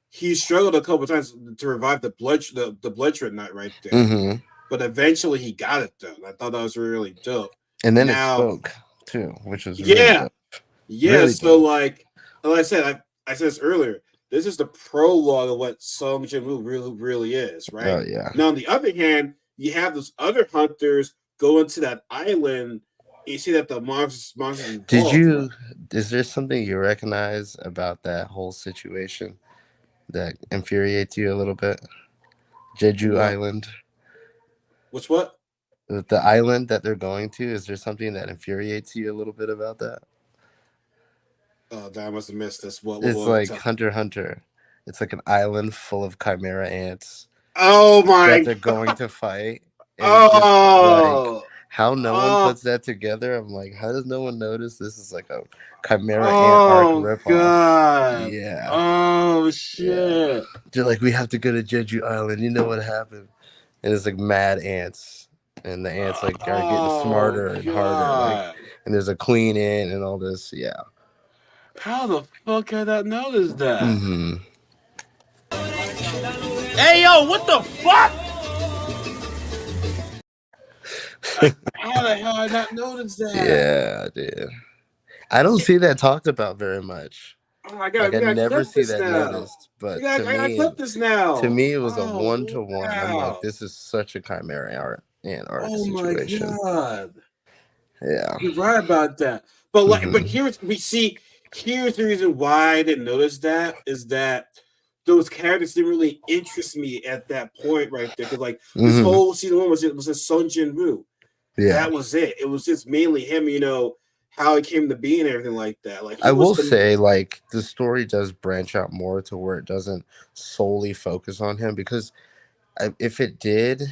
he struggled a couple times to revive the bloodshot knight right there, hmm but eventually he got it done. I thought that was really dope. and then it Now, spoke too, which was really yeah, dope. yeah. Really So dope. like I said, I said this earlier. This is the prologue of what Song Jinwoo really is, right? Oh yeah. Now, on the other hand, you have those other hunters go into that island. And you see that the monsters Did evolve, right? you? Is there something you recognize about that whole situation that infuriates you a little bit? Jeju What? Island, What's what? the island that they're going to. Is there something that infuriates you a little bit about that? Oh, I must have missed this. It's What? like Hunter x Hunter. It's like an island full of chimera ants Oh that my they're god! going to fight, and it's just like Oh, how no one oh, puts that together. I'm like, how does no one notice this is like a chimera ant arc oh ripoff? god! Yeah, Oh yeah. shit! They're like, we have to go to Jeju Island. You know what happened? And it's like mad ants, and the ants like are getting Oh smarter and harder. Like, god! and there's a queen ant and all this. Yeah. How the fuck had I noticed that? Hmm. Hey yo, what the fuck? Like, how the hell I not noticed that? Yeah, dude. I don't see that talked about very much. Oh, I Like got I we gotta never clip see this that now. noticed, but to I gotta me, clip this now. it was a one Oh to one. I'm like, wow! this is such a chimera art and arc Oh my situation. god! Yeah. You're right about that. But Hmm. here's the reason why I didn't notice that is that those characters didn't really interest me at that point right there. Because like this Hmm. whole season one was just Sun Jin Woo. Yeah. That was it. It was just mainly him, how he came to be and everything like that. Like I he was will the say, like, the story does branch out more to where it doesn't solely focus on him because if it did,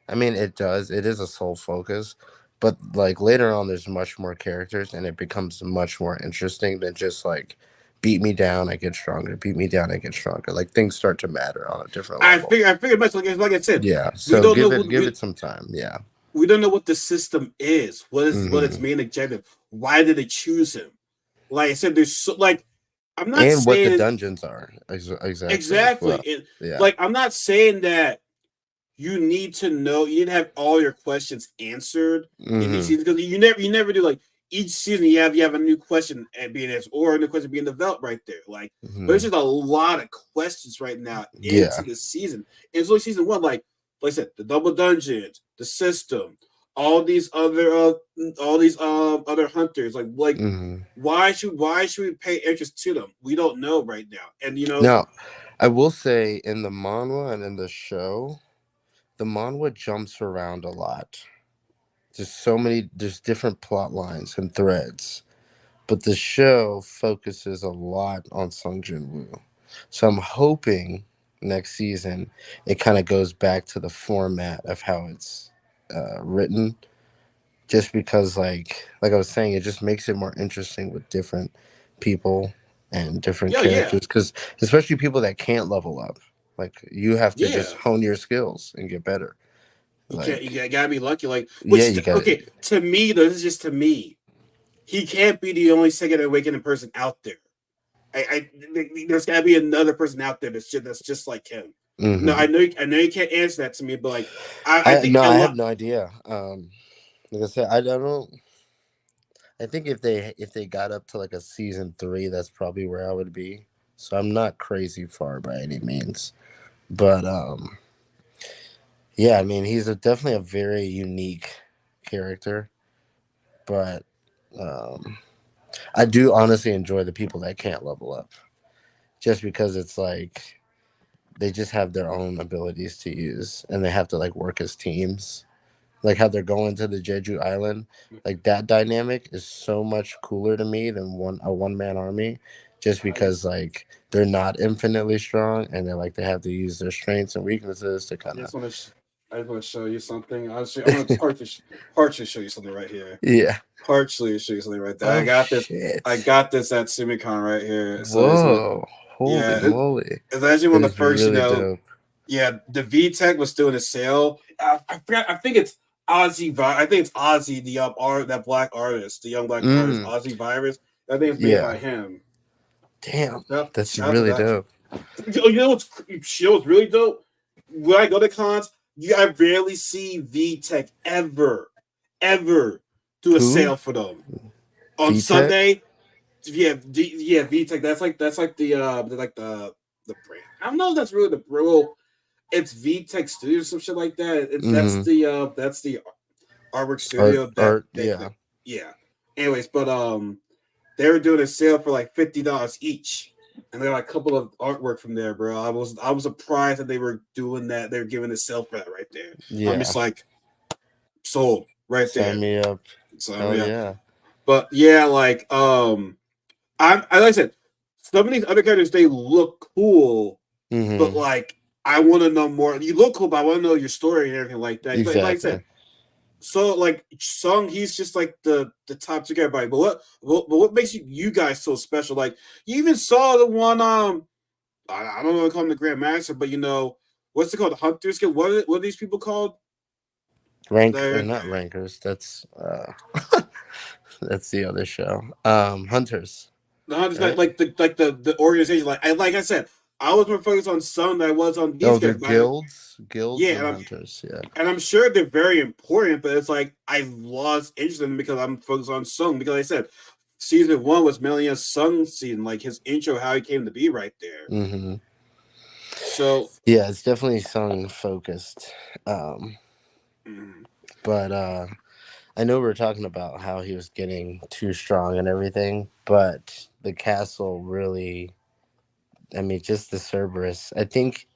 I mean, it does. It is a sole focus, but like later on, there's much more characters, and it becomes much more interesting than just like beat me down, I get stronger. Beat me down, I get stronger. Like things start to matter on a different level. I figured much like I said, Yeah. we So don't know give it some time. Yeah. we don't know what the system is. What its Hmm. main objective? Why did they choose him? Like I said, there's I'm not And what the saying dungeons are exactly as exactly. well. Yeah. I'm not saying that you need to know you need to have all your questions answered in each Hmm. season because you never do like each season you have a new question being answered or a new question being developed right there. Like, but there's Hmm. just a lot of questions right now into Yeah. the season. And it's only season one, like I said, the double dungeons, the system, all these other hunters. Hmm. Why should we pay interest to them? We don't know right now. And Now, I will say in the manhwa and in the show, the manhwa jumps around a lot. there's different plot lines and threads, but the show focuses a lot on Sung Jin Woo. So I'm hoping next season it kind of goes back to the format of how it's written, just because like I was saying, it just makes it more interesting with different people and different Yeah, yeah, characters, because especially people that can't level up, like you have to just yeah. hone your skills and get better. You can't. Like Gotta be lucky. Like, yeah, which you got okay to me though. This is just to me. He can't be the only second awakening person out there. There's got to be another person out there that's just like him. No, hmm I know you can't answer that to me, but like I I think no, a I have lot. no idea. Like I said, I don't. I think if they got up to like a season 3, that's probably where I would be. So I'm not crazy far by any means, but yeah, I mean he's definitely a very unique character, but um, I do honestly enjoy the people that can't level up, just because it's like they just have their own abilities to use, and they have to like work as teams. Like how they're going to the Jeju Island, like that dynamic is so much cooler to me than one man army, just I just because like they're not infinitely strong, and they have to use their strengths and weaknesses to I kind of just want to I just want to show you something. I'm gonna partially show you something right here. yeah. Partially show you something right there. Oh I shit! got this at Summicon right here. So it's one. Whoa! Holy Yeah, moly! it's actually That one of the is first. really dope. Yeah, the VTech was doing a sale. I forgot. I think it's Ozzy. I think it's Ozzy, the that black artist, the young black artist, Mm, Ozzy Virus. I think it's made by yeah. him. Damn, that's Shout out to really that. dope. You know what's really dope? When I go to cons, I rarely see VTech ever do a Who? sale for them on VTech? Sunday. Yeah, VTech. That's like the brand. I don't know if that's really the real. It's VTech Studio or some shit like that. It's Mm-hmm. that's the artwork Art, studio art. that Yeah. yeah. Anyways, but they were doing a sale for like $50 each. And they got a couple of artwork from there, bro. I was surprised that they were doing that. They were giving a sale for that right there. I'm Yeah. just like sold right Sign there. me up. So Hell yeah. yeah. But yeah, like like I said, some of these other characters they look cool, but Mm-hmm. like I want to know more. You look cool, but I want to know your story and everything like that. Like I Exactly. said, so like Sung, he's just like the top tier everybody. But what makes you guys so special? Like you even saw the one I don't know to call him the Grand Master, but what's it called? The Hunters Guild. What are these people called? They're Not rankers. That's that's the other show. Hunters, the Hunters right? the organization. Like I said, I was more focused on Sung than I was on these Oh, they're guys. But guilds yeah, and hunters. Yeah. and I'm sure they're very important, but it's like I've lost interest in them because I'm focused on Sung. Because like I said, season one was mainly a Sung season, like his intro, how he came to be right there. Mm-hmm. So, Yeah, it's definitely song focused. Um, mm, but I know we were talking about how he was getting too strong and everything, but the castle really, I mean, just the Cerberus. I think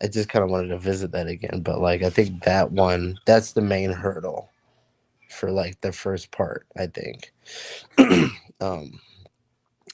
I just kind of wanted to visit that again, but like I think that's the main hurdle for like the first part, I think. um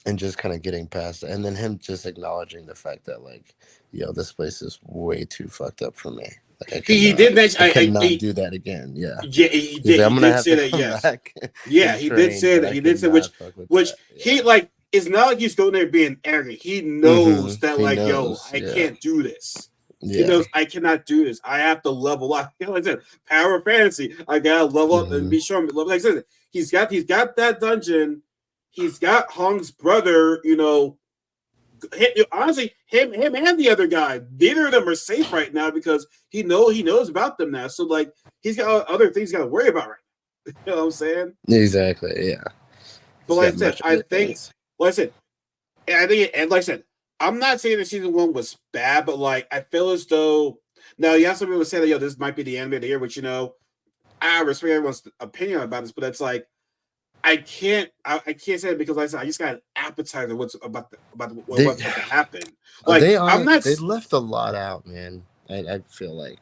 and just kind of getting past it, and then him just acknowledging the fact that like, yo, this place is way too fucked up for me. Like he did mention I cannot do that again. Yeah. yeah, he He's did like, he I'm gonna did have say to that, come yes. back Yeah, and he did train, say but that. I He did say which cannot fuck with which that. he Yeah. like it's not like he's going there being arrogant. He knows that He like, yo, knows. I Yeah. can't do this. He Yeah. knows I cannot do this. I have to level up. Like I said, power of fantasy. I gotta level up and hmm be sure. Like I said, he's got that dungeon. He's got Hong's brother. Honestly, him and the other guy. Neither of them are safe right now because he knows about them now. So like he's got other things he's got to worry about right now. You know what I'm saying? Exactly. Yeah. But He's like I got said, much I other think, things. like I said, I think, and like I said, I'm not saying that season one was bad, but like I feel as though now, yeah, some people say that this might be the anime of the year, which I respect everyone's opinion about this, but it's like I can't say it because like I said I just got an appetite of what's They what's about to happen. Like I'm not. they left a lot out, man. I feel like,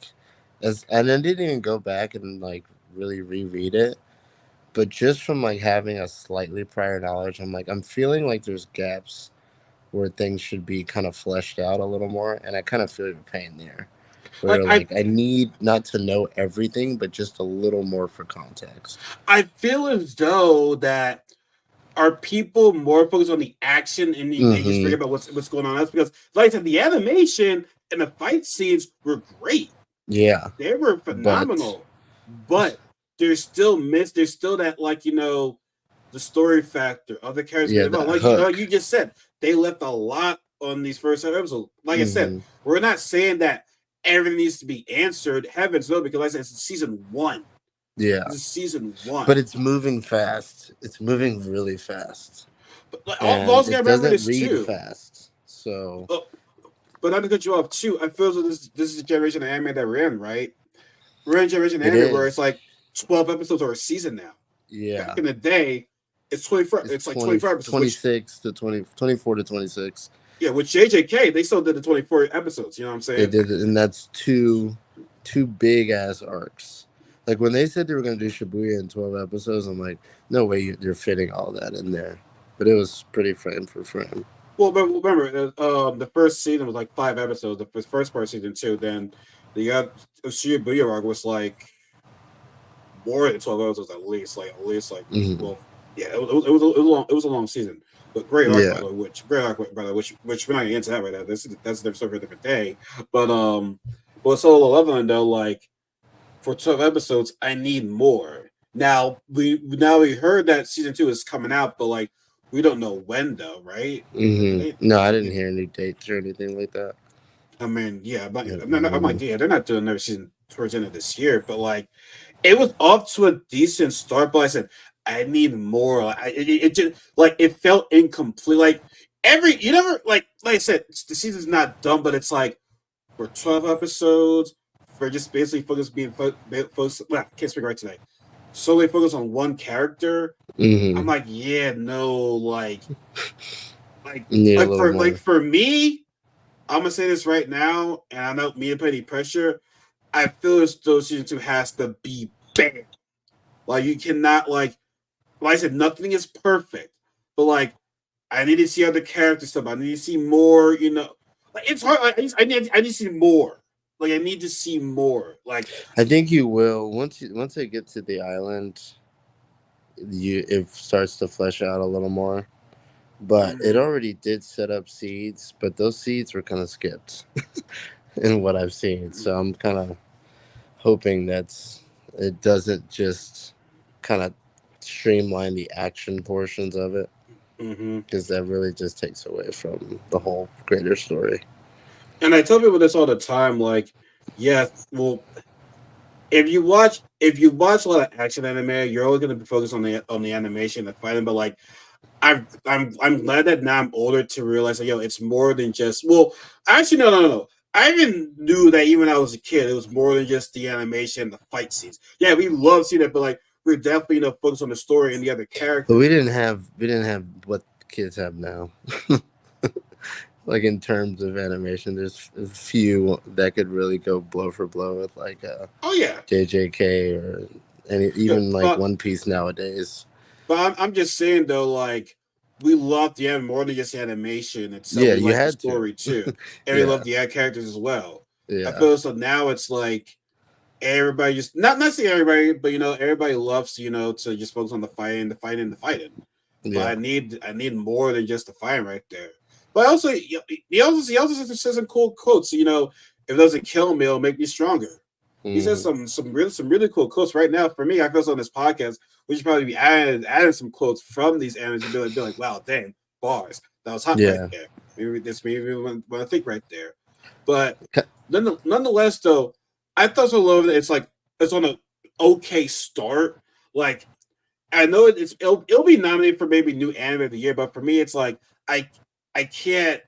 and I didn't even go back and like really reread it. But just from like having a slightly prior knowledge, I'm feeling like there's gaps where things should be kind of fleshed out a little more, and I kind of feel your pain there. Like Where like I need not to know everything, but just a little more for context. I feel as though that are people more focused on the action and they just Mm-hmm. forget about what's going on. That's because, like I said, the animation and the fight scenes were great. Yeah, They were but phenomenal, but there's still there's still that, like, the story factor of the characters being yeah, involved. that Like hook. you just said, they left a lot on these first episodes. Like I said, Mm-hmm. we're not saying that everything needs to be answered. Heavens no, because like I said, it's season one. Yeah, This is season one. but it's moving fast. It's moving really fast, But like, and also got it to remember doesn't this read too. fast. So But not to cut you off too, I feel as though this is the generation of anime that we're in, right? We're in a generation of it anime where it's is. like 12 episodes or a season now. Back Yeah, in the day, it's 24. it's It's like 20, 24 episodes. Which 26 to 20, 24 to 26. yeah, with JJK, they still did the 24 episodes. You know what I'm They saying? did it, and that's two big ass arcs. Like when they said they were going to do Shibuya in 12 episodes, I'm like, no way you're fitting all that in there. But it was pretty frame for frame. Well, but remember, the first season was like 5 episodes. The first part of season two. Then the Shibuya arc was like more than 12 episodes at least. Mm-hmm. Well, yeah, it was a long season, but great arc by Yeah. the way. Which great arc by the way, which we're not gonna get into that right now. That's a different story for a different day. But Solo Leveling though, like for 12 episodes, I need more. Now we heard that season two is coming out, but like we don't know when though, right? Right? No, I didn't hear any dates or anything like that. I mean, yeah, I'm Mm-hmm. like, yeah, they're not doing another season towards the end of this year, but like it was off to a decent start, but I said I need more. It just like it felt incomplete. Like you never like I said, the season's not done, but it's like for 12 episodes, for just basically focused. Well, I can't speak right today. Solely focus on one character. I'm Mm-hmm. like, yeah, no, like, Need a like little more. for me, I'm gonna say this right now, and I don't mean to put any pressure. I feel as though season two has to be bam. Like you cannot like I said, nothing is perfect, but like I need to see other character stuff. I need to see more. Like it's hard. Like, I need to see more. Like I need to see more. Like I think you will once they get to the island. It starts to flesh out a little more. But it mm, already did set up seeds, but those seeds were kind of skipped in what I've seen. So I'm kind of hoping it doesn't just kind of streamline the action portions of it mm-hmm. because that really just takes away from the whole greater story. And I tell people this all the time. Like, yeah, well, if you watch a lot of action anime, you're always going to be focused on the animation, the fighting. But like I'm glad that now I'm older to realize that it's more than just. Well, actually, no. I even knew that even when I was a kid, it was more than just the animation, the fight scenes. Yeah, we love seeing that, but like we're definitely focused on the story and the other But characters. we didn't have what kids have now. Like in terms of animation, there's a few that could really go blow for blow with like Oh yeah, JJK or any yeah, even like but One Piece nowadays. I'm just saying though, like we love the anime more than just the animation itself. Yeah, We you like the had to. story too, and we Yeah, love the ad characters as well. I yeah, feel so now it's like everybody just not say everybody, but everybody loves to just focus on the fighting. But yeah. I need more than just the fighting right there. But also he also says some cool quotes. If it doesn't kill me, it'll make me stronger. He says Hmm. some really cool quotes right now. For me, I feel so on this podcast, we should probably be adding some quotes from these animes and be like, wow, dang, bars. That was hot right Yeah. there. Maybe when I think right there. But Ca- nonetheless, though, I thought so low that it's on a okay start. Like I know it'll be nominated for maybe new anime of the year, but for me, it's like I I can't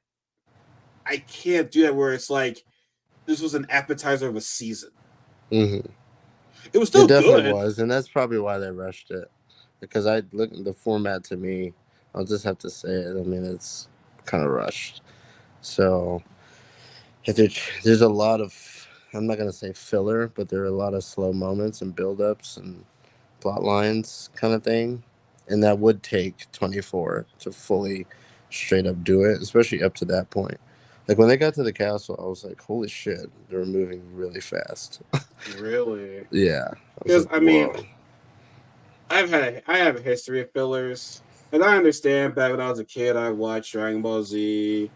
I can't do that where it's like this was an appetizer of a season. hmm It was It still definitely good. was, and that's probably why they rushed it. Because I look at the format to me, I'll just have to say it. I mean, it's kind of rushed. So if there's a lot of I'm not gonna say filler, but there are a lot of slow moments and build-ups and plot lines kind of thing, and that would take 24 to fully straight up do it, especially up to that point. Like when they got to the castle, I was like, "Holy shit, they were moving really fast." Really? Yeah, I was Because like, I mean, "Whoa." I have a history of fillers, and I understand back when I was a kid, I watched Dragon Ball Z,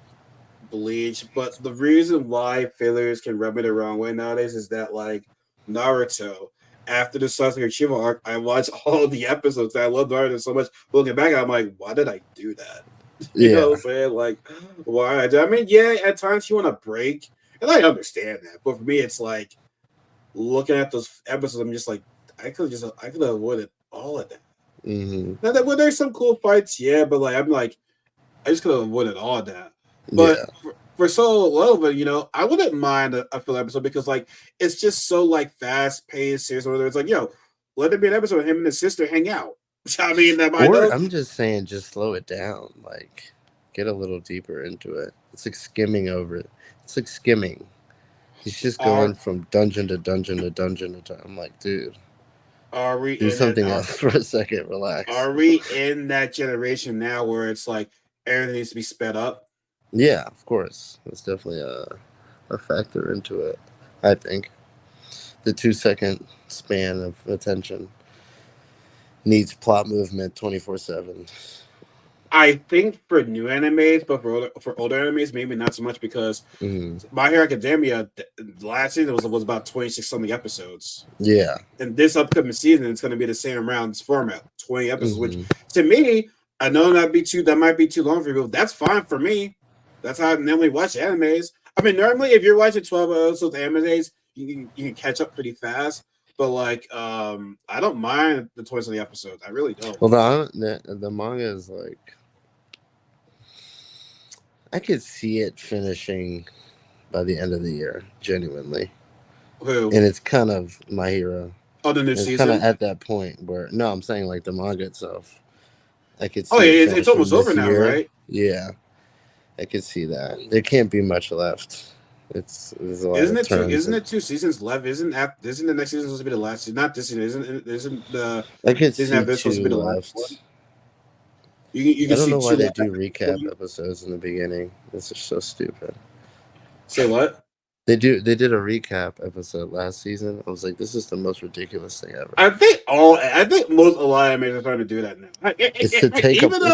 Bleach, but the reason why fillers can rub me the wrong way nowadays is that like Naruto. After the Sasuke Uchiha arc, I watched all the episodes. I love Naruto so much. Looking back, I'm like, why did I do that? You know Yeah. what I'm saying? Like, why? I mean, yeah, at times you want a break, and I understand that. But for me, it's like looking at those episodes, I'm just like, I could have avoided all of that. Hmm. Now, well, there's some cool fights, yeah, but like, I'm like, I just could have avoided all of that. But Yeah. for Solo Leveling, I wouldn't mind a full episode because like it's just so like fast paced, serious. Whether it's like, let it be an episode of him and his sister hang out. I mean, I Or know. I'm just saying, just slow it down. Like, get a little deeper into it. It's like skimming over it. It's like skimming. He's just going Are from dungeon to dungeon to dungeon to dungeon. I'm like, dude, are we do in it? something else for a second. Relax. Are we in that generation now where it's like everything needs to be sped up? Yeah, of course. That's definitely a factor into it. I think the 2 second span of attention needs plot movement 24/7. I think for new animes, but for older animes, maybe not so much because Mm. My Hero Academia last season was about 26 something episodes. Yeah. And this upcoming season, it's going to be the same around this format, 20 episodes. Which Hmm. to me, I know that might be too long for people. That's fine for me. That's how I normally watch animes. I mean, normally if you're watching 12 episodes of animes, you can catch up pretty fast. But like, I don't mind the 20 something episodes. I really don't. Well, the manga is like, I could see it finishing by the end of the year, genuinely. Who? And it's kind of My Hero. Oh, the new And it's kind of season? at that point where, no, I'm saying like the manga itself. I could Oh, see yeah, it it's finishing almost over this now, year. right? Yeah, I could see that. There can't be much left. There's a lot Isn't of it two? turns, Isn't and it 2 seasons left? Isn't the next season supposed to be the last season? Not this season. Isn't the I could season see after this supposed to be two the last one? left. You I can don't see know why two they left do after this recap one. episodes in the beginning. This is so stupid. Say what? They did a recap episode last season. I was like, this is the most ridiculous thing ever. I think most a lot of animes are starting to do that now. It's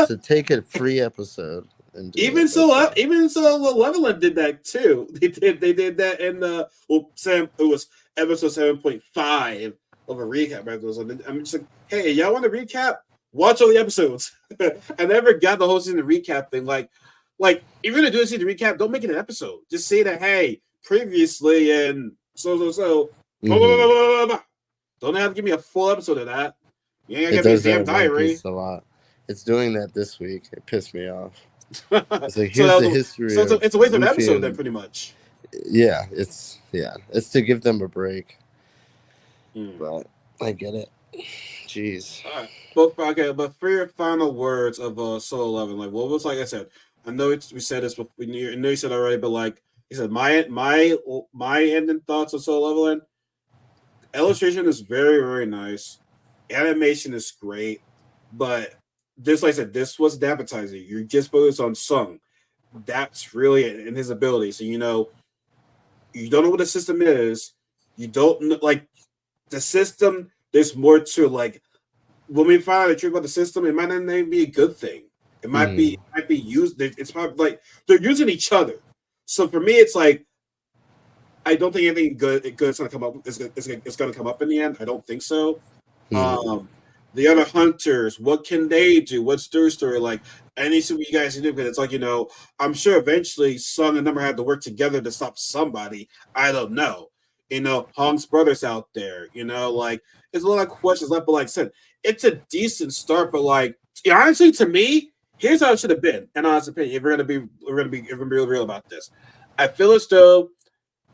to take a free episode and do it. That's all. Even so, Leveland did that too. They did that in the Sam. It was episode 7.5 of a recap episode. I'm just like, hey, y'all want to recap? Watch all the episodes. I never got the whole season recap thing. Like if you're gonna do a season recap, don't make it an episode. Just say that, hey, previously and so. Blah, blah, blah, Hmm. blah, blah, blah. Don't have to give me a full episode of that. You ain't It gonna give me does a that damn in One diary. Piece a lot. It's doing that this week. It pissed me off. It's like, so here's that the was history of it's a waste of an Luffy episode then, and pretty much. it's to give them a break. Hmm. But I get it. Jeez. All right, but okay, but for your final words of Soul 11, like what was like I said, we said this, but I know you said already, but like you said, my ending thoughts of Soul Leveling. Illustration is very very nice, animation is great, but this like I said, this was the appetizer. You just focus on Sung. That's really in his ability. So you don't know what the system is. You don't know, like the system. There's more to like when we find out the truth about the system. It might not even be a good thing. Mm. It might be used. It's probably like they're using each other. So for me, it's like I don't think anything good is going to come up. It's going to come up in the end. I don't think so. Mm. Um, the other hunters, what can they do? What's their story like? I need to see what you guys can do because it's like I'm sure eventually Sung and Number had to work together to stop somebody. I don't know. Hong's brothers out there. Like there's a lot of questions left. But like I said, it's a decent start. But like honestly, to me, here's how it should have been. And honest opinion, if we're gonna be real about this, I feel as though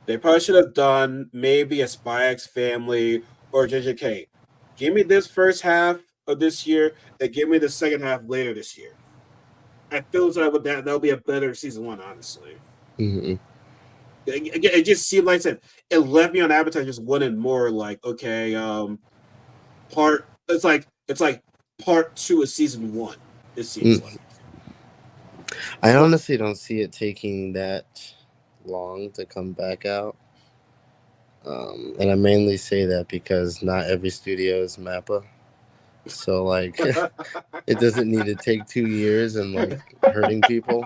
they probably should have done maybe a Spy X Family or JJK. Give me this first half of this year, and give me the second half later this year. I feel as though that'll be a better season one, honestly. Mm-hmm. It just seemed like I said it left me on appetite just wanting more. Like okay, part it's like part 2 of season 1. It seems like. I honestly don't see it taking that long to come back out. And I mainly say that because not every studio is Mappa. So, like, it doesn't need to take 2 years and, like, hurting people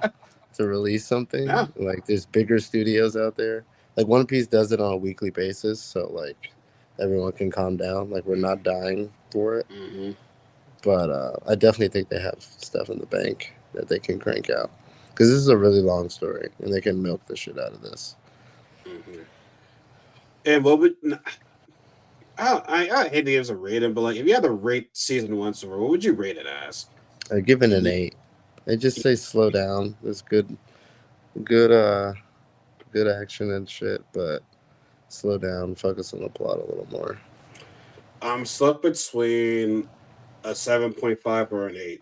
to release something. Yeah. Like, there's bigger studios out there. Like, One Piece does it on a weekly basis. So, like, everyone can calm down. Like, we're not dying for it. Mm-hmm. But I definitely think they have stuff in the bank that they can crank out. Because this is a really long story, and they can milk the shit out of this. Mm-hmm. And what would I hate to give us a rating, but like if you had to rate season 1 so far, what would you rate it as? I give it an 8. I just say slow down. There's good, good action and shit, but slow down. Focus on the plot a little more. I'm stuck between a 7.5 or an 8.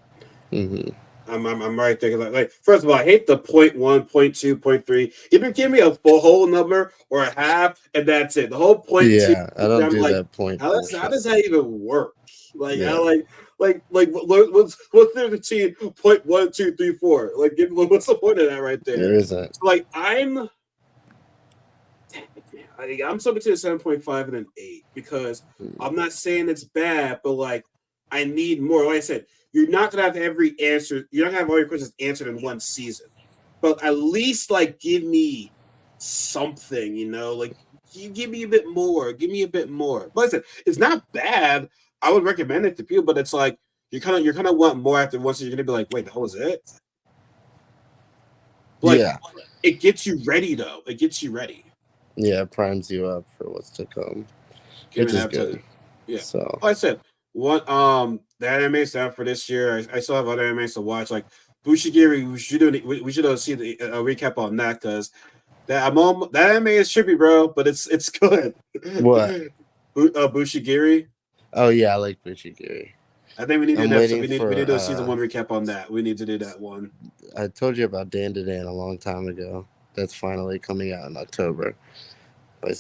Mm-hmm. I'm right there. Like first of all, I hate the 0.1, 0.2, 0.3. Either give me a full whole number or a half, and that's it. The whole 0.2. Yeah, I don't I'm do like, that point how bullshit. does that even work? Like, Yeah. I what's the between 0.1, 2, 3, 4? Like, what's the point of that right there? There isn't. So, like, I'm somewhere between a 7.5 and an 8 because I'm not saying it's bad, but like I need more. Like I said, you're not gonna have every answer. You're not gonna have all your questions answered in one season, but at least like give me something. Like you give me a bit more. Give me a bit more. But I said it's not bad. I would recommend it to people, but it's like you kind of want more after once. You're gonna be like, wait, that was it. Like, yeah. It gets you ready though. It gets you ready. Yeah, it primes you up for what's to come, Give which me an is appetite. good. Yeah. So Like I said, what the anime's down for this year. I still have other animes to watch. Like Bushigiri, we should see the recap on that because that anime is trippy, bro. But it's good. what? Bushigiri. Oh yeah, I like Buchigiri. I think we need to do I'm an episode. waiting We need to for. do a season 1 recap on that. We need to do that one. I told you about Dan to Dan a long time ago. That's finally coming out in October. But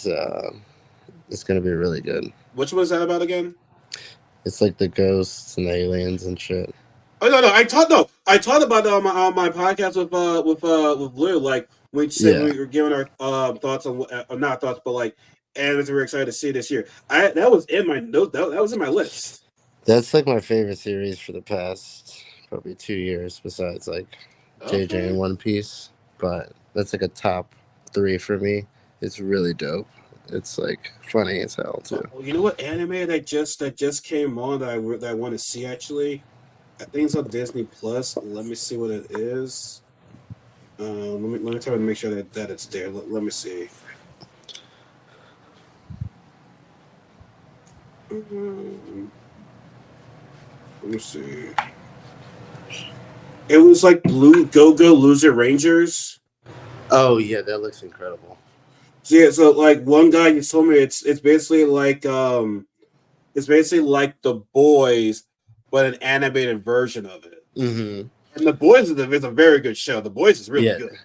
it's gonna be really good. Which one is that about again? It's like the ghosts and aliens and shit. Oh no, I talked about it on my podcast with Lou. Like we said, Yeah. we were giving our thoughts on not thoughts, but like animes we're excited to see this year. That was in my note. That was in my list. That's like my favorite series for the past probably 2 years, besides like JJ and One Piece. But that's like a top 3 for me. It's really dope. It's like funny as hell too. Well, you know what anime that just came on that I want to see actually. I think it's on Disney Plus. Let me see what it is. Let me try to make sure that it's there. Let me see. Let me see. It was like Blue Go Loser Rangers. Oh yeah, that looks incredible. So yeah, so like one guy you told me it's basically like The Boys, but an animated version of it. Mm-hmm. And The Boys is a very good show. The Boys is really good.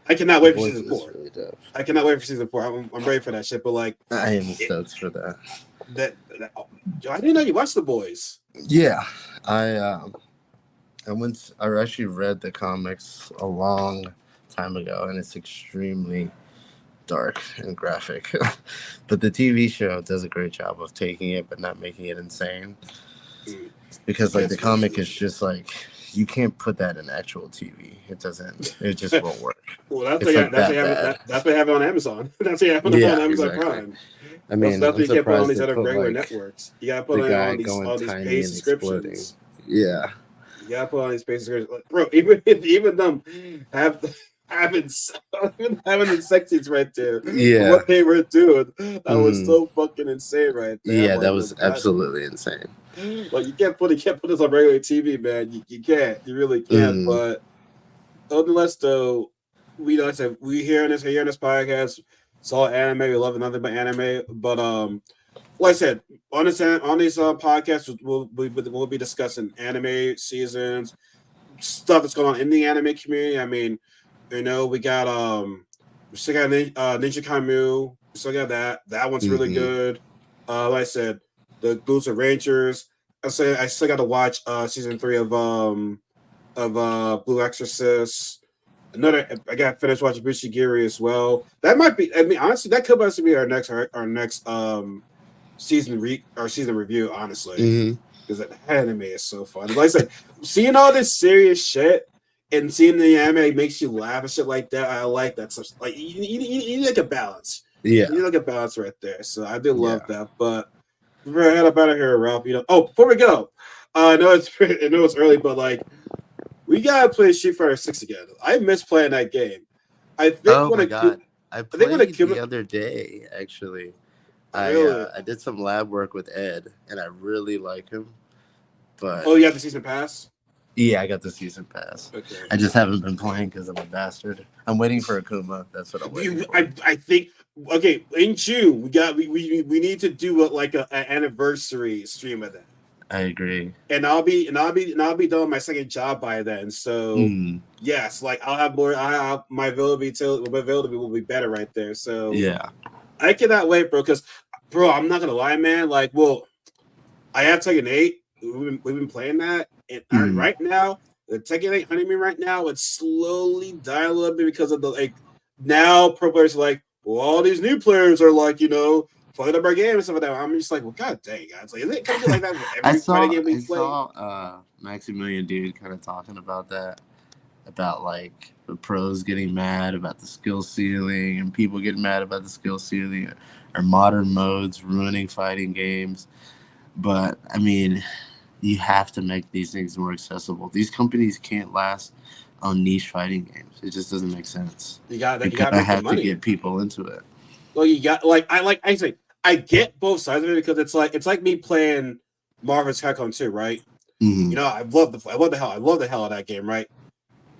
I cannot wait for season 4. Really dope. I cannot wait for season 4. I'm ready for that shit. But like, I am stoked for that. I didn't know you watched The Boys. Yeah, I actually read the comics a long time ago, and it's extremely dark and graphic. But the TV show does a great job of taking it, but not making it insane. Because like the comic is just like you can't put that in actual TV. It doesn't. It just won't work. Well, that's what you have on Amazon. That's what you have on Amazon Prime. I mean, that's what you can't put on these other regular like, networks. You gotta put on these paid subscriptions. Yeah. You gotta put on these paid subscriptions, bro. Even them having the sex scenes right there. Yeah. What they were doing, that was so fucking insane right there. Yeah, that was absolutely insane. Like you can't put this on regular TV, man. You can't. You really can't. But nonetheless, though, we here in this podcast. It's all anime. We love nothing but anime. But like I said, on these podcasts, we'll be discussing anime seasons, stuff that's going on in the anime community. I mean, we got We still got Ninja Kamu. We still got that. That one's really good. Like I said, the Blues of Rangers. I still got to watch season 3 of Blue Exorcist. I got to finish watching Bushigiri as well. That might be. I mean, honestly, that could possibly be our next season review. Honestly, because that anime is so fun. Like I said, seeing all this serious shit and seeing the anime makes you laugh and shit like that. I like that stuff. Like you need like a balance. Yeah, you need like a balance right there. So I do love that. But we're head up out of here, Ralph. Oh, before we go, I know it's early, but like we gotta play Street Fighter 6 again. I miss playing that game. I think oh my god, I played the other day actually. Really? I did some lab work with Ed, and I really like him. But you got the season pass? Yeah, I got the season pass. Okay. I just haven't been playing because I'm a bastard. I'm waiting for Akuma. That's what I'm waiting for. I think in June we need to do an anniversary stream of that. I agree. And I'll be done with my second job by then. So yes, like I'll have more. My availability will be better right there. So yeah, I cannot wait, bro. Because bro, I'm not gonna lie, man. Like, well, I have Tekken 8. We've been playing that, and right now the Tekken 8 Honeymoon right now it's slowly dying a little bit because of the now pro players are like, well, all these new players are like fucking up our game and stuff like that. I'm just like, well, god dang, guys, like, is it gonna be like that with every fighting game we play? I saw Maximilian Dude kind of talking about that, about like the pros getting mad about the skill ceiling and people getting mad about the skill ceiling or modern modes ruining fighting games. But I mean, you have to make these things more accessible. These companies can't last on niche fighting games. It just doesn't make sense. You gotta have to get people into it. Well, you got I get both sides of it because it's like me playing Marvel's Capcom 2, right? I love the hell of that game, right?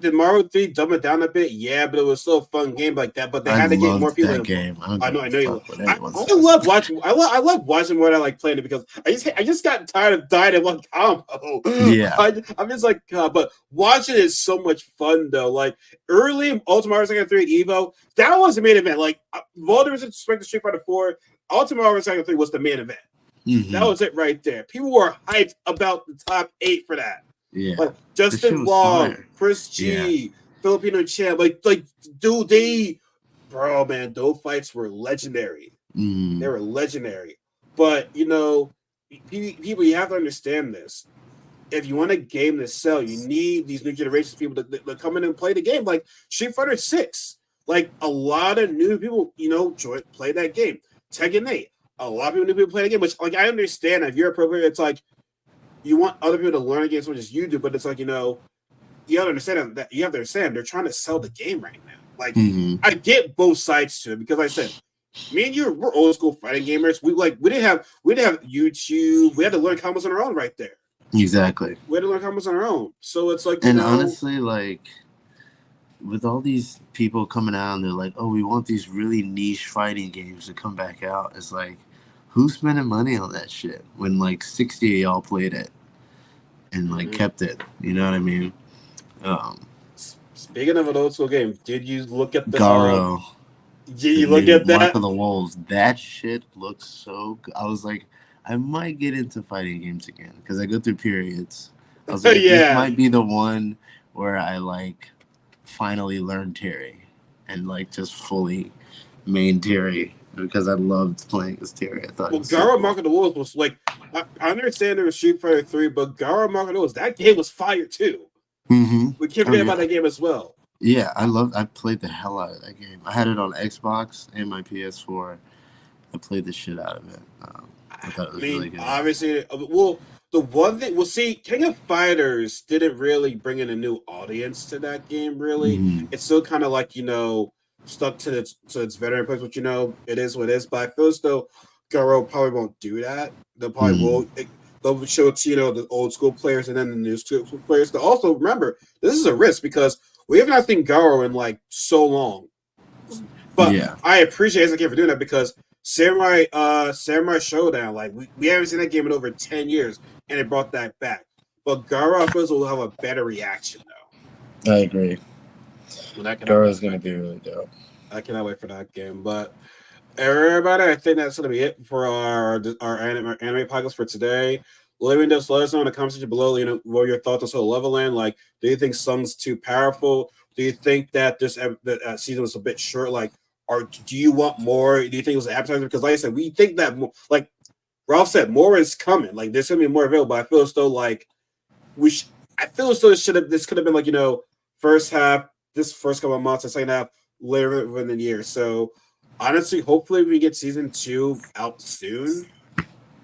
Did Mario 3 dumb it down a bit? Yeah, but it was still a fun game like that. But they had to get more people in that game. I know you. I love watching. I love watching what I like playing it because I just got tired of dying in one combo. Yeah, I'm just like, but watching it is so much fun though. Like early Ultimate Mario Second 3 Evo, that was the main event. Like with all the respect to Street Fighter 4, Ultimate Mario Second 3 was the main event. That was it right there. People were hyped about the top 8 for that. Yeah, like Justin Wong, Chris G, Filipino champ, dude, bro, man, those fights were legendary. They were legendary. But people, you have to understand this. If you want a game to sell, you need these new generations of people to come in and play the game. Like Street Fighter 6, like a lot of new people, play that game. Tekken 8, a lot of new people play the game. Which, I understand if you're a pro player, it's like. You want other people to learn against as much as you do, but it's like, you have to understand that they're trying to sell the game right now. Like, I get both sides to it because I said, me and you, we're old school fighting gamers. We didn't have YouTube. We had to learn combos on our own right there. Exactly. We had to learn combos on our own. So it's like, honestly, like with all these people coming out and they're like, oh, we want these really niche fighting games to come back out. It's like, who's spending money on that shit when 60 of y'all played it and kept it? You know what I mean? Speaking of an old school game, did you look at the Garo? Did you look at that? Mark of the Wolves. That shit looks so good. I was like, I might get into fighting games again because I go through periods. I was like, this might be the one where I finally learned Terry and just fully main Terry. Because I loved playing as Terry. I thought. Well, Garo Mark of the Wolves was I understand there was Street Fighter 3, but Garo Mark of the Wolves, that game was fire too. We can't forget about that game as well. Yeah, I played the hell out of that game. I had it on Xbox and my PS4. I played the shit out of it. I thought it was really good. Obviously, the one thing, King of Fighters didn't really bring in a new audience to that game. Really, it's still kind of stuck to its veteran place, which it is what it is. But I feel as though Garo probably won't do that. They'll probably they'll show it to the old school players and then the new school players. To also remember, this is a risk because we haven't seen Garo in so long. But I appreciate SNK for doing that because Samurai Showdown, we haven't seen that game in over 10 years, and it brought that back. But Garo, I feel as though will have a better reaction though. I agree. Garo's gonna be really dope. I cannot wait for that game. But everybody, I think that's gonna be it for our anime podcast for today. Let us know in the comment section below. What are your thoughts on Solo Leveling? Like, do you think Sun's too powerful? Do you think that that season was a bit short? Like, or do you want more? Do you think it was an appetizer? Because, like I said, we think that like Ralph said, more is coming. Like, there's gonna be more available. I feel as though I feel as though this could have been like first half, this first couple of months, and second half later in the year. So honestly, hopefully we get season 2 out soon.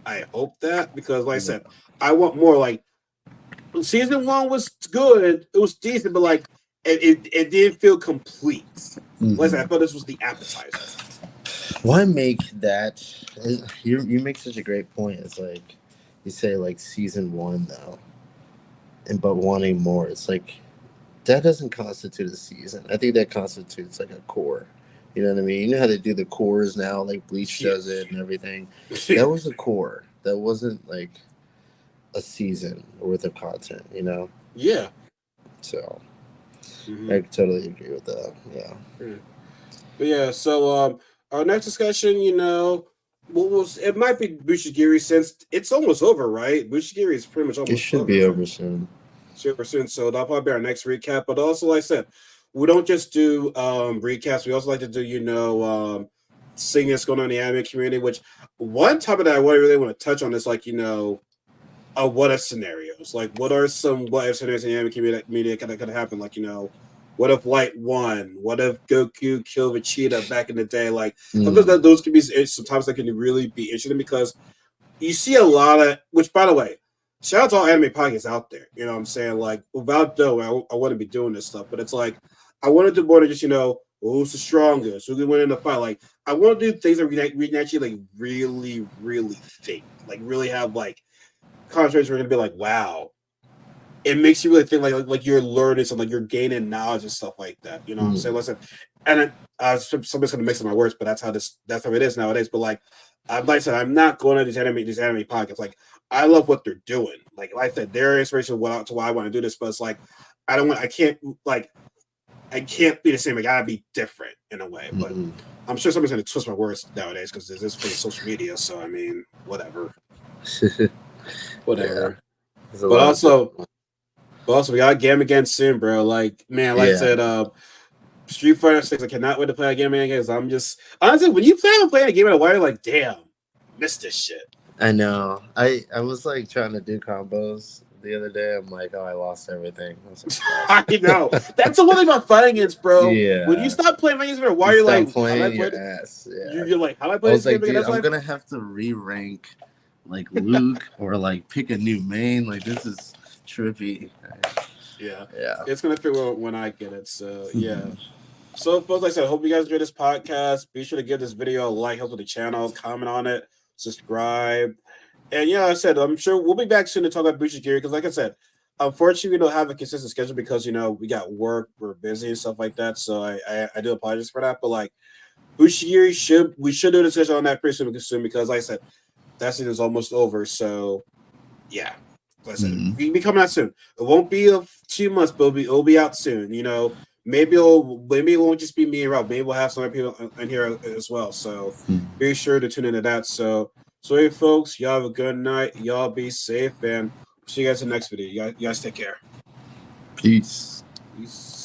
I hope that because, like I said, I want more. Like season 1 was good, it was decent, but like it didn't feel complete. Like I said, I felt this was the appetizer. Why make that? You make such a great point. It's like you say, like season 1 though, but wanting more. It's like that doesn't constitute a season. I think that constitutes like a core. You know what I mean? You know how they do the cores now, like Bleach does it and everything. That was a core. That wasn't like a season worth of content. You know? Yeah. So I totally agree with that. Yeah. But yeah. So our next discussion, it might be Bushigiri since it's almost over, right? Bushigiri is pretty much almost. It should over. be over soon. Super soon. So that'll probably be our next recap. But also, like I said, we don't just do recaps. We also like to do, seeing what's going on in the anime community. Which one topic that I really want to touch on is like, what if scenarios? Like, what are some what if scenarios in the anime community that could happen? Like, what if Light won? What if Goku killed Vegeta back in the day? Like, I feel that those could be sometimes that can really be interesting because you see a lot of. Which, by the way, shout out to all anime podcasts out there. You know what I'm saying? Like, without Doe, I wouldn't be doing this stuff. But it's like, I want to do more than just, who's the strongest? Who can win in the fight? Like, I want to do things that we can actually, like, really, really think. Like, really have, like, conversations where we're going to be like, wow. It makes you really think, like you're learning something, like you're gaining knowledge and stuff like that. You know what I'm saying? Listen, and somebody's going to mix up my words, but that's how it is nowadays. But, like I said, I'm not going to these anime podcasts. Like, I love what they're doing. Like I said, they're inspiration to why I want to do this. But it's like, I can't be the same. I gotta be different in a way. But I'm sure somebody's gonna twist my words nowadays because this is for social media. So I mean, whatever. Whatever. Yeah. But also we got a game again soon, bro. Like, man, like I said, Street Fighter 6, I cannot wait to play a game again because I'm just honestly, when you plan on playing a game in a while, you're like, damn, missed this shit. I know. I was like trying to do combos the other day. I'm like, oh, I lost everything. I know. That's the one thing about fighting games, bro. Yeah. When you stop playing fighting games for a while, you're like, playing your ass. Yeah. You're like, how do I play this game again? I'm gonna have to re-rank like Luke or like pick a new main. Like, this is trippy. Yeah. It's gonna fit when I get it. So yeah. So folks, like I said, I hope you guys enjoyed this podcast. Be sure to give this video a like, help with the channel, comment on it, subscribe. And yeah, like I said, I'm sure we'll be back soon to talk about Bushigiri because, like I said, unfortunately, we don't have a consistent schedule because we got work, we're busy and stuff like that. So I do apologize for that. But like Bushigiri, we should do a discussion on that pretty soon because, like I said, that season is almost over. So yeah, like I said, we'll be coming out soon. It won't be 2 months, but it'll be out soon. Maybe it won't just be me and Rob. Maybe we'll have some other people in here as well. So be sure to tune into that. So hey, folks, y'all have a good night. Y'all be safe, and see you guys in the next video. You guys take care. Peace. Peace.